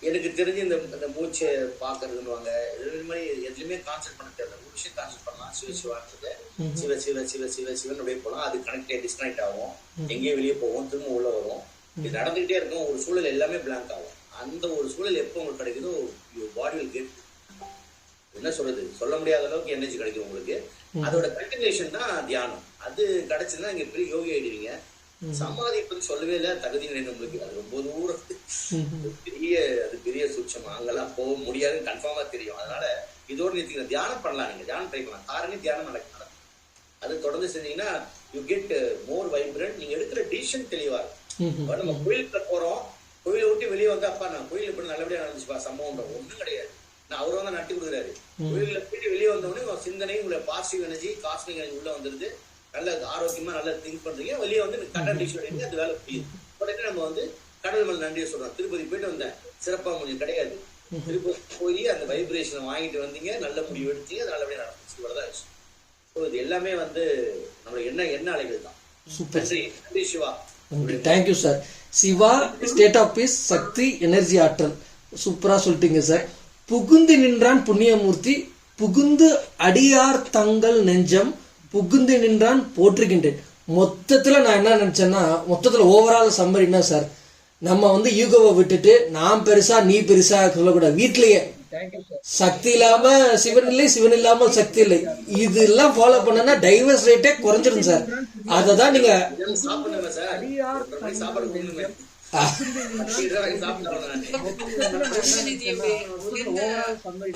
எனக்கு தெரிஞ்சு இந்த மூச்சை பாக்குறதுன்னுவாங்க, இது மாதிரி எதுலையுமே கான்சென்ட் பண்ண தெரியல. ஒரு விஷயம் கான்சென்ட் பண்ணலாம், சிவசிவான்றது சிவ சிவ சிவ சிவ சிவன் அப்படியே போகலாம். அது டிஸ்கனெக்ட் ஆகும், எங்கேயும் வெளியே போவோம், திரும்ப உள்ள வரும். இது நடந்துகிட்டே இருக்கும். ஒரு சூழல் எல்லாமே பிளாங்க் ஆகும். அந்த ஒரு சூழல் எப்போ உங்களுக்கு கிடைக்குதோ பாடி வில் கெட், என்ன சொல்றது, சொல்ல முடியாத அளவுக்கு எனர்ஜி கிடைக்கும் உங்களுக்கு. அதோட கண்டினியூஷன் தான் தியானம். அது கிடைச்சுன்னா இங்க பெரிய யோகி ஆயிடுவீங்க. சமாதி பத்தி சொல்லவே இல்லை, தகுதி நிலை உங்களுக்கு. அது ரொம்ப தூரம் பெரிய சூட்சமா, அங்கெல்லாம் போக முடியாதுன்னு கன்ஃபார்மா தெரியும். அதனால இதோட நிறுத்திங்க. தியானம் பண்ணலாம், நீங்க தியானம் ட்ரை பண்ணலாம். காரணம் தியானம் நடக்கும். அது தொடர்ந்து செஞ்சீங்கன்னா யூ கெட் மோர் வைப்ரண்ட். நீங்க எடுக்கிற டிசிஷன் தெளிவா இருக்கும். நம்ம கோயிலுக்கு போறோம், கோயிலை விட்டு வெளியே வந்து அப்பா நான் கோயில் எப்படி நல்லபடியா நடந்துச்சுப்பா சம்பவம் ஒன்றும் கிடையாது. நான் அவரு வந்து நட்டி கொடுக்குறாரு. கோயில போயிட்டு வெளியே வந்தோடனே சிந்தனை உங்களை பாசிட்டிவ் எனர்ஜி காஸ்மிக் எனர்ஜி உள்ள வந்துருது. நல்ல ஆரோக்கியமா நல்லா திங்க் பண்றீங்க. வெளியே வந்து கண்டன் டிஷன் எடுத்து அது வேலை புரியுது. உடனே நம்ம வந்து கடல் மேல நன்றியை சொல்றோம். திருப்பதி போயிட்டு வந்தேன், சிறப்பா முடியும் கிடையாது. திருப்பதி போய் அந்த வைப்ரேஷனை வாங்கிட்டு வந்தீங்க, நல்ல முடிவு எடுத்தீங்க, அது நல்லபடியா நடந்துச்சு. இவ்வளவுதான் விஷயம். ஸோ இது எல்லாமே வந்து நம்மளுக்கு என்ன அலைகள் தான். நன்றி நன்றி Shiva. Thank you sir. Shiva state of peace, சக்தி, எனர்ஜி, ஆற்றல். சூப்பரா சொல்லிட்டீங்க சார். புகுந்து நின்றான் புண்ணியமூர்த்தி, புகுந்து அடியார் தங்கள் நெஞ்சம், புகுந்து நின்றான் போற்றுகின்றேன். மொத்தத்துல நான் என்ன நினைச்சேன்னா, மொத்தத்துல ஓவரால் சம்மரி என்ன சார், நம்ம வந்து ஈகோவை விட்டுட்டு நான் பெருசா நீ பெருசா சொல்லக்கூடாது. வீட்லயே சக்தி இல்லாம சிவன் இல்லை, சிவன் இல்லாம சக்தி இல்லை, இதெல்லாம் ஃபாலோ பண்ணா டைவர்ஸ் ரேட்டே குறைஞ்சிரும் சார். அததான் நீங்க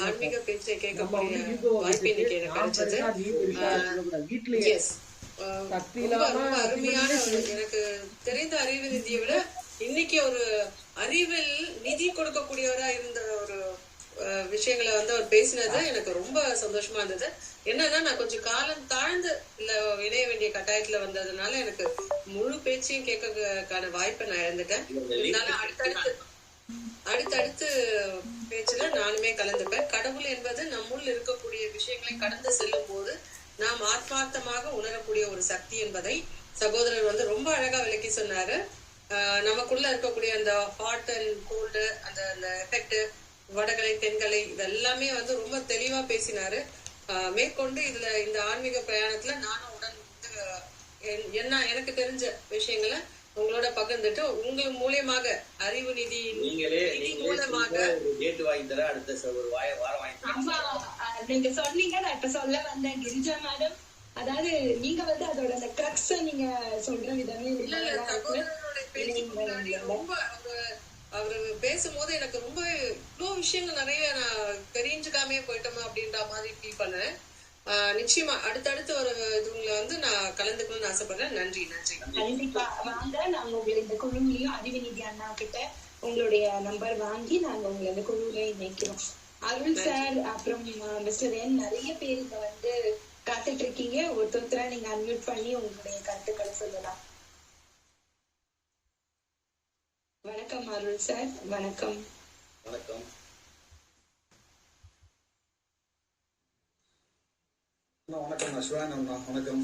ஆன்மீக பேச்சை கேட்கக்கூடிய வாய்ப்பு இன்னைக்கு எனக்கு கிடைச்சது. ரொம்ப அருமையான எனக்கு தெரிந்த அறிவு நிதியை விட இன்னைக்கு ஒரு அறிவில் நிதி கொடுக்கக்கூடியவரா இருந்த ஒரு விஷயங்களை வந்து அவர் பேசினது எனக்கு ரொம்ப சந்தோஷமா இருந்தது. என்னன்னா நான் கொஞ்சம் காலம் தாழ்ந்து இல்ல இணைய வேண்டிய கட்டாயத்துல வந்ததுனால எனக்கு முழு பேச்சையும் கேட்கறதுக்கான வாய்ப்பை நான் இழந்துட்டேன். இருந்தாலும் அடுத்தடுத்து பேச்சுல நானுமே கலந்துப்பேன். கடவுள் என்பது நம்முள் இருக்கக்கூடிய விஷயங்களை கடந்து செல்லும் போது நாம் ஆத்மார்த்தமாக உணரக்கூடிய ஒரு சக்தி என்பதை சகோதரர் வந்து ரொம்ப அழகா விளக்கி சொன்னாரு. நமக்குள்ள இருக்கக்கூடிய அந்த ஹாட் அண்ட் கோல்டு அந்த எஃபெக்ட், வடகலை தென்கலை, இதெல்லாமே வந்து ரொம்ப தெளிவா பேசினாரு. மேற்கொண்டு இதுல இந்த ஆன்மீக பிரயாணத்துல நானும் உடன் எனக்கு தெரிஞ்ச விஷயங்களை உங்களோட பகிர்ந்துட்டு உங்களுக்கு மூலியமாக அறிவு நிதி மூலமாக நீங்க சொன்னீங்க. நான் இப்ப சொல்ல வந்தேன் கிரிஜா மேடம், அதாவது நீங்க வந்து அதோட அந்த கிரக்ஸ நீங்க சொல்ற விதமே ரொம்ப அவரு பேசும்போது எனக்கு ரொம்ப இவ்வளவு விஷயங்கள் நிறைய நான் தெரிஞ்சுக்காமே போயிட்டோமா அப்படின்ற மாதிரி ஃபீல் பண்ணேன். நிச்சயமா அடுத்தடுத்து ஒரு இதுல வந்து நான் கலந்துக்கணும்னு ஆசைப்படுறேன். நன்றி. கண்டிப்பா வாங்க. நாங்க உங்களை இந்த குழுவிலையும் அறிவு நிதி அண்ணா கிட்ட உங்களுடைய நம்பர் வாங்கி நாங்க உங்களை இந்த குழுவில இணைக்கிறோம். அருள் சார் அப்புறம் மிஸ்டர் என் நிறைய பேர் இங்க வந்து காத்துட்டு இருக்கீங்க. ஒருத்தரா நீங்க அன்மியூட் பண்ணி உங்களுடைய கருத்துக்களை சொல்லலாம். வணக்கம் அருள் சார். வணக்கம். வணக்கம். வணக்கம் அஸ்வான் அண்ணா. வணக்கம்.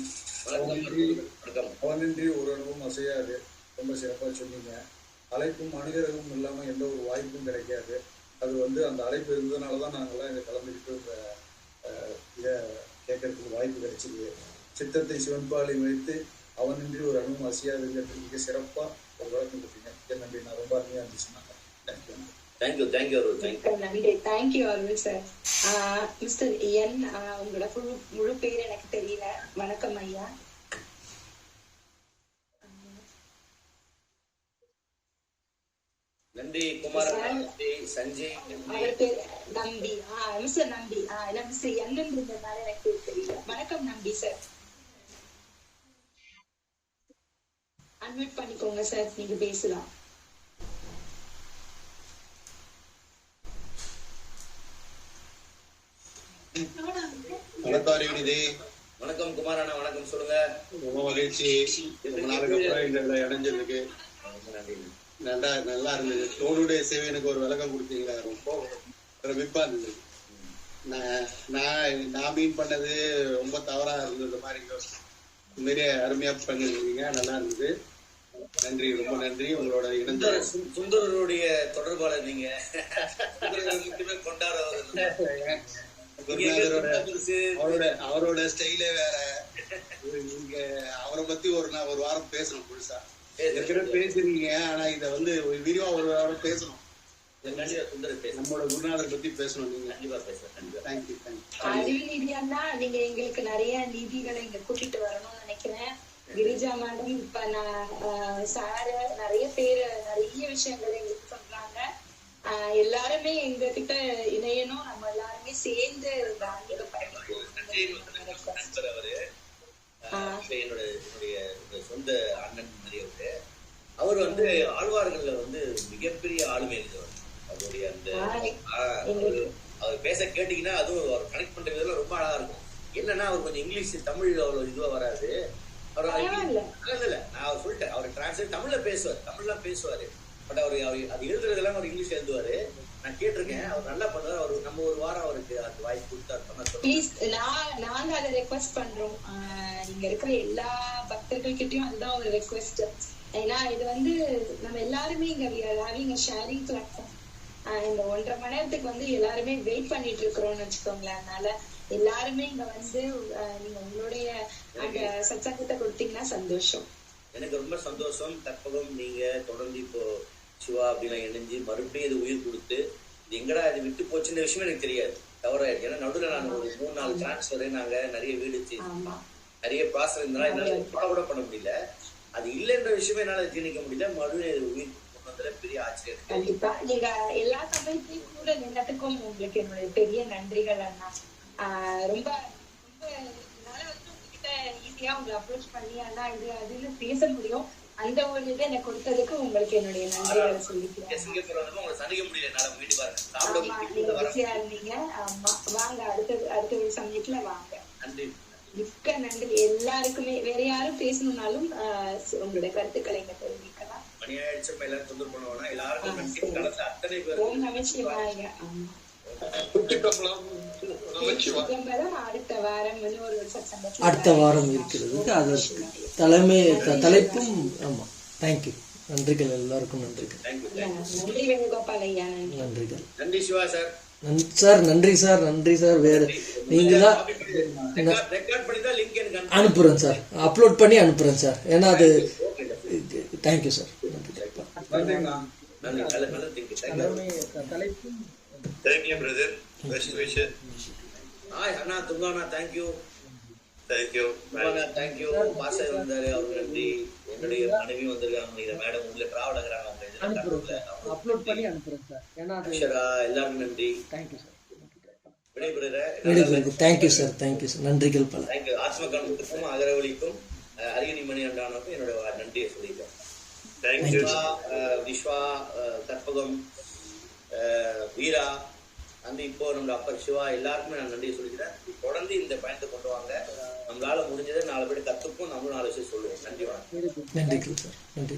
அவனின்றி ஒரு அணுவும் அசையாது. ரொம்ப சிறப்பாக சொன்னீங்க. அழைப்பும் அணுகிறதும் இல்லாமல் எந்த ஒரு வாய்ப்பும் கிடைக்காது. அது வந்து அந்த அழைப்பு இருந்ததுனால தான் நாங்கள்லாம் இதை கலந்துக்கிட்டு இந்த இதை கேட்கறதுக்கு வாய்ப்பு கிடைச்சிது. சித்தத்தை சிவன்பாலை வைத்து அவனின்றி ஒரு அணுவும் அசையாதுங்கிறது மிக சிறப்பாக ஒரு வழக்கம் கொடுத்தீங்க. நன்றி. நான் ரொம்ப அருமையாக இருந்துச்சுன்னா தேங்க்யூ அருள் சார். மிஸ்டர் என் உங்களோட முழு பேர் எனக்கு தெரியல. வணக்கம் ஐயா. நன்றி குமார். சஞ்சய் நம்பி. மிஸ்டர் நம்பி. மிஸ்டர் என்னன்றதுனால எனக்கு தெரியல. வணக்கம் நம்பி சார். அன்மியூட் பண்ணிக்கோங்க சார், நீங்க பேசலாம். வணக்கம் அறிவினிதி. வணக்கம் குமார் அண்ணா. வணக்கம். சொல்லுங்க. ரொம்ப மகிழ்ச்சி. ரொம்ப நாளுக்கு அப்புறம் இந்த இடைஞ்சலுக்கு நல்லா இருந்தது. தோளுடைய சேவை எனக்கு ஒரு விளக்கம் கொடுத்தீங்களா, ரொம்ப பிரமிப்பா இருந்தது. நான் மீன் பண்ணது ரொம்ப தவறா இருந்தது மாதிரி உண்மையிலே அருமையா பண்ணிருக்கீங்க. நல்லா இருந்தது. நன்றி, ரொம்ப நன்றி. உங்களோட இணைந்த சுந்தரருடைய தொடர்பாளர் நீங்க. அவரோட ஸ்டைலே வேற. நீங்க அவரை பத்தி ஒரு வாரம் பேசணும் புதுசா. ஏற்கனவே பேசுறீங்க, ஆனா இத வந்து விரிவா ஒரு வாரம் பேசணும். நம்மளோட குருநாதர் பத்தி பேசணும். நீங்க தேங்க்யூ. அறிவு நிதியானா நீங்க எங்களுக்கு நிறைய நிதிகளை இங்க கூட்டிட்டு வரணும்னு நினைக்கிறேன். கிரிஜா மேடம் இப்ப நான் சாரு நிறைய பேர் நிறைய விஷயங்களை எங்களுக்கு சொல்றாங்க. எல்லாருமே எங்க கிட்ட இணையணும். நம்ம எல்லாருமே சேர்ந்து ஆன்மீக என்னுடைய சொந்த அண்ணன் நிறைய அவர் வந்து ஆழ்வார்கள்ல வந்து மிகப்பெரிய ஆளுமை இருந்தவர். அவருடைய அந்த அவர் பேச கேட்டீங்கன்னா அதுவும் அவர் கனெக்ட் பண்ற விதம் ரொம்ப அழகா இருக்கும். என்னன்னா அவர் கொஞ்சம் இங்கிலீஷ் தமிழ் அவ்வளவு இதுவா வராது. அவர் இல்ல நான் சொல்லிட்டேன். அவர் டிரான்ஸ்லேட் தமிழ்ல பேசுவார், தமிழ்லாம் பேசுவாரு. பட் அவர் அது எழுதுறதெல்லாம் அவர் இங்கிலீஷ் எழுதுவாரு. நான் கேட்டிருக்கேன். அவர் நல்லா பண்ணுவார். அவர் நம்ம ஒரு வாரம் அவருக்கு அந்த வாய்ப்பு கொடுத்தாரு. நாங்க அதை ரெக்வெஸ்ட் பண்றோம். இங்க இருக்கிற எல்லா பக்தர்கள் கிட்டயும் அதுதான் ஒரு ரெக்வெஸ்ட். ஏன்னா இது வந்து நம்ம எல்லாருமே இங்க ஷேரிங் பிளாட்ஃபார்ம். இந்த 1.5 மணி நேரத்துக்கு வந்து எல்லாருமே வெயிட் பண்ணிட்டு இருக்கிறோம்னு வச்சுக்கோங்களேன். அதனால எல்லாருமே இங்க வந்து நீங்க உங்களுடைய அந்த சத்சங்கத்தை கொடுத்தீங்கன்னா சந்தோஷம். எனக்கு ரொம்ப சந்தோஷம். தற்பகம் நீங்க தொடர்ந்து இப்போ சிவா அப்படிலாம் இணைஞ்சு மறுபடியும் இது உயிர் கொடுத்து இது எங்கடா இது விட்டு போச்சுன்ற விஷயம் எனக்கு தெரியாது. தவறாயிருக்கு. ஏன்னா நடுவில் நான் ஒரு 3-4 டிரான்ஸ்ஃபர் நாங்க நிறைய வீடு நிறைய ப்ராசஸ் இருந்தாலும் என்னால கூட பண்ண முடியல. அது இல்லைன்ற விஷயமே என்னால ஜீர்ணிக்க முடியல. மறுபடியும் உயிர் சொன்னதுல பெரிய ஆச்சரியம். கண்டிப்பா நீங்க எல்லா சமயத்தையும் கூட நின்னதுக்கும் உங்களுக்கு என்னுடைய பெரிய நன்றிகள் அண்ணா. ரொம்ப ரொம்ப என்னால வந்து உங்ககிட்ட ஈஸியா உங்களை அப்ரோச் பண்ணி அண்ணா இது அதுன்னு பேச முடியும். அந்த ஒரு இதை எனக்கு கொடுத்ததுக்கு உங்களுக்கு என்னுடைய நன்றிகளை சொல்லிக்கிறேன். இருந்தீங்க. ஆமா வாங்க, அடுத்த ஒரு சமயத்துல வாங்க. மிக்க நன்றி எல்லாருக்குமே. வேற யாரும் பேசணும்னாலும் உங்களுடைய கருத்துக்களை இங்க தெரிவிக்கலாம். ஓம் நமச்சிவாய. அடுத்த வாரம் இருக்கிறது. அது தலைப்பும். ஆமா, தேங்க்யூ. நன்றிகள் எல்லாருக்கும். நன்றிகள். நன்றி வேணுகோபால் ஐயா. நன்றிகள். நன்றி சிவா சார். சார் நன்றி சார். நன்றி சார். வேற நீங்க தான் அனுப்புறேன் சார், அப்லோட் பண்ணி அனுப்புறேன் சார். ஏன்னா அது thank you sir. Thank you brother. Best wishes. Hi அண்ணா துங்கானா. தேங்க்யூ. தேங்க்யூ. தேங்க்யூ. பாசை வந்தாரு, அவருக்கு நன்றி. என்னுடைய மனைவி வந்திருக்காங்க. இதை மேடம் உள்ள டிராவல் ஆகுறாங்க. அப்லோட் பண்ணி அனுப்புறேன் சார். ஏன்னா எல்லாரும் நன்றி. Thank you sir. Thank you sir. Thank you sir. நன்றிகள் பல. தேங்க்யூ. ஆத்மகானத்துக்கும் அகரவழிக்கும் அரியணி மணி அண்டானுக்கும் என்னோட நன்றியை சொல்லிட்டேன். தேங்க்யூ. விஸ்வா, கற்பகம், வீரா, அந்த இப்போ நம்ம அப்பர் சிவா எல்லாருக்குமே நான் நன்றியை சொல்லிக்கிறேன். தொடர்ந்து இந்த பயணத்தை கொண்டு வாங்க. நம்மளால முடிஞ்சதை 4 பேர் கத்துப்போம். நம்மளும் 4 விஷயம் சொல்லுவோம். நன்றி. வணக்கம். நன்றிகள் சார். நன்றி.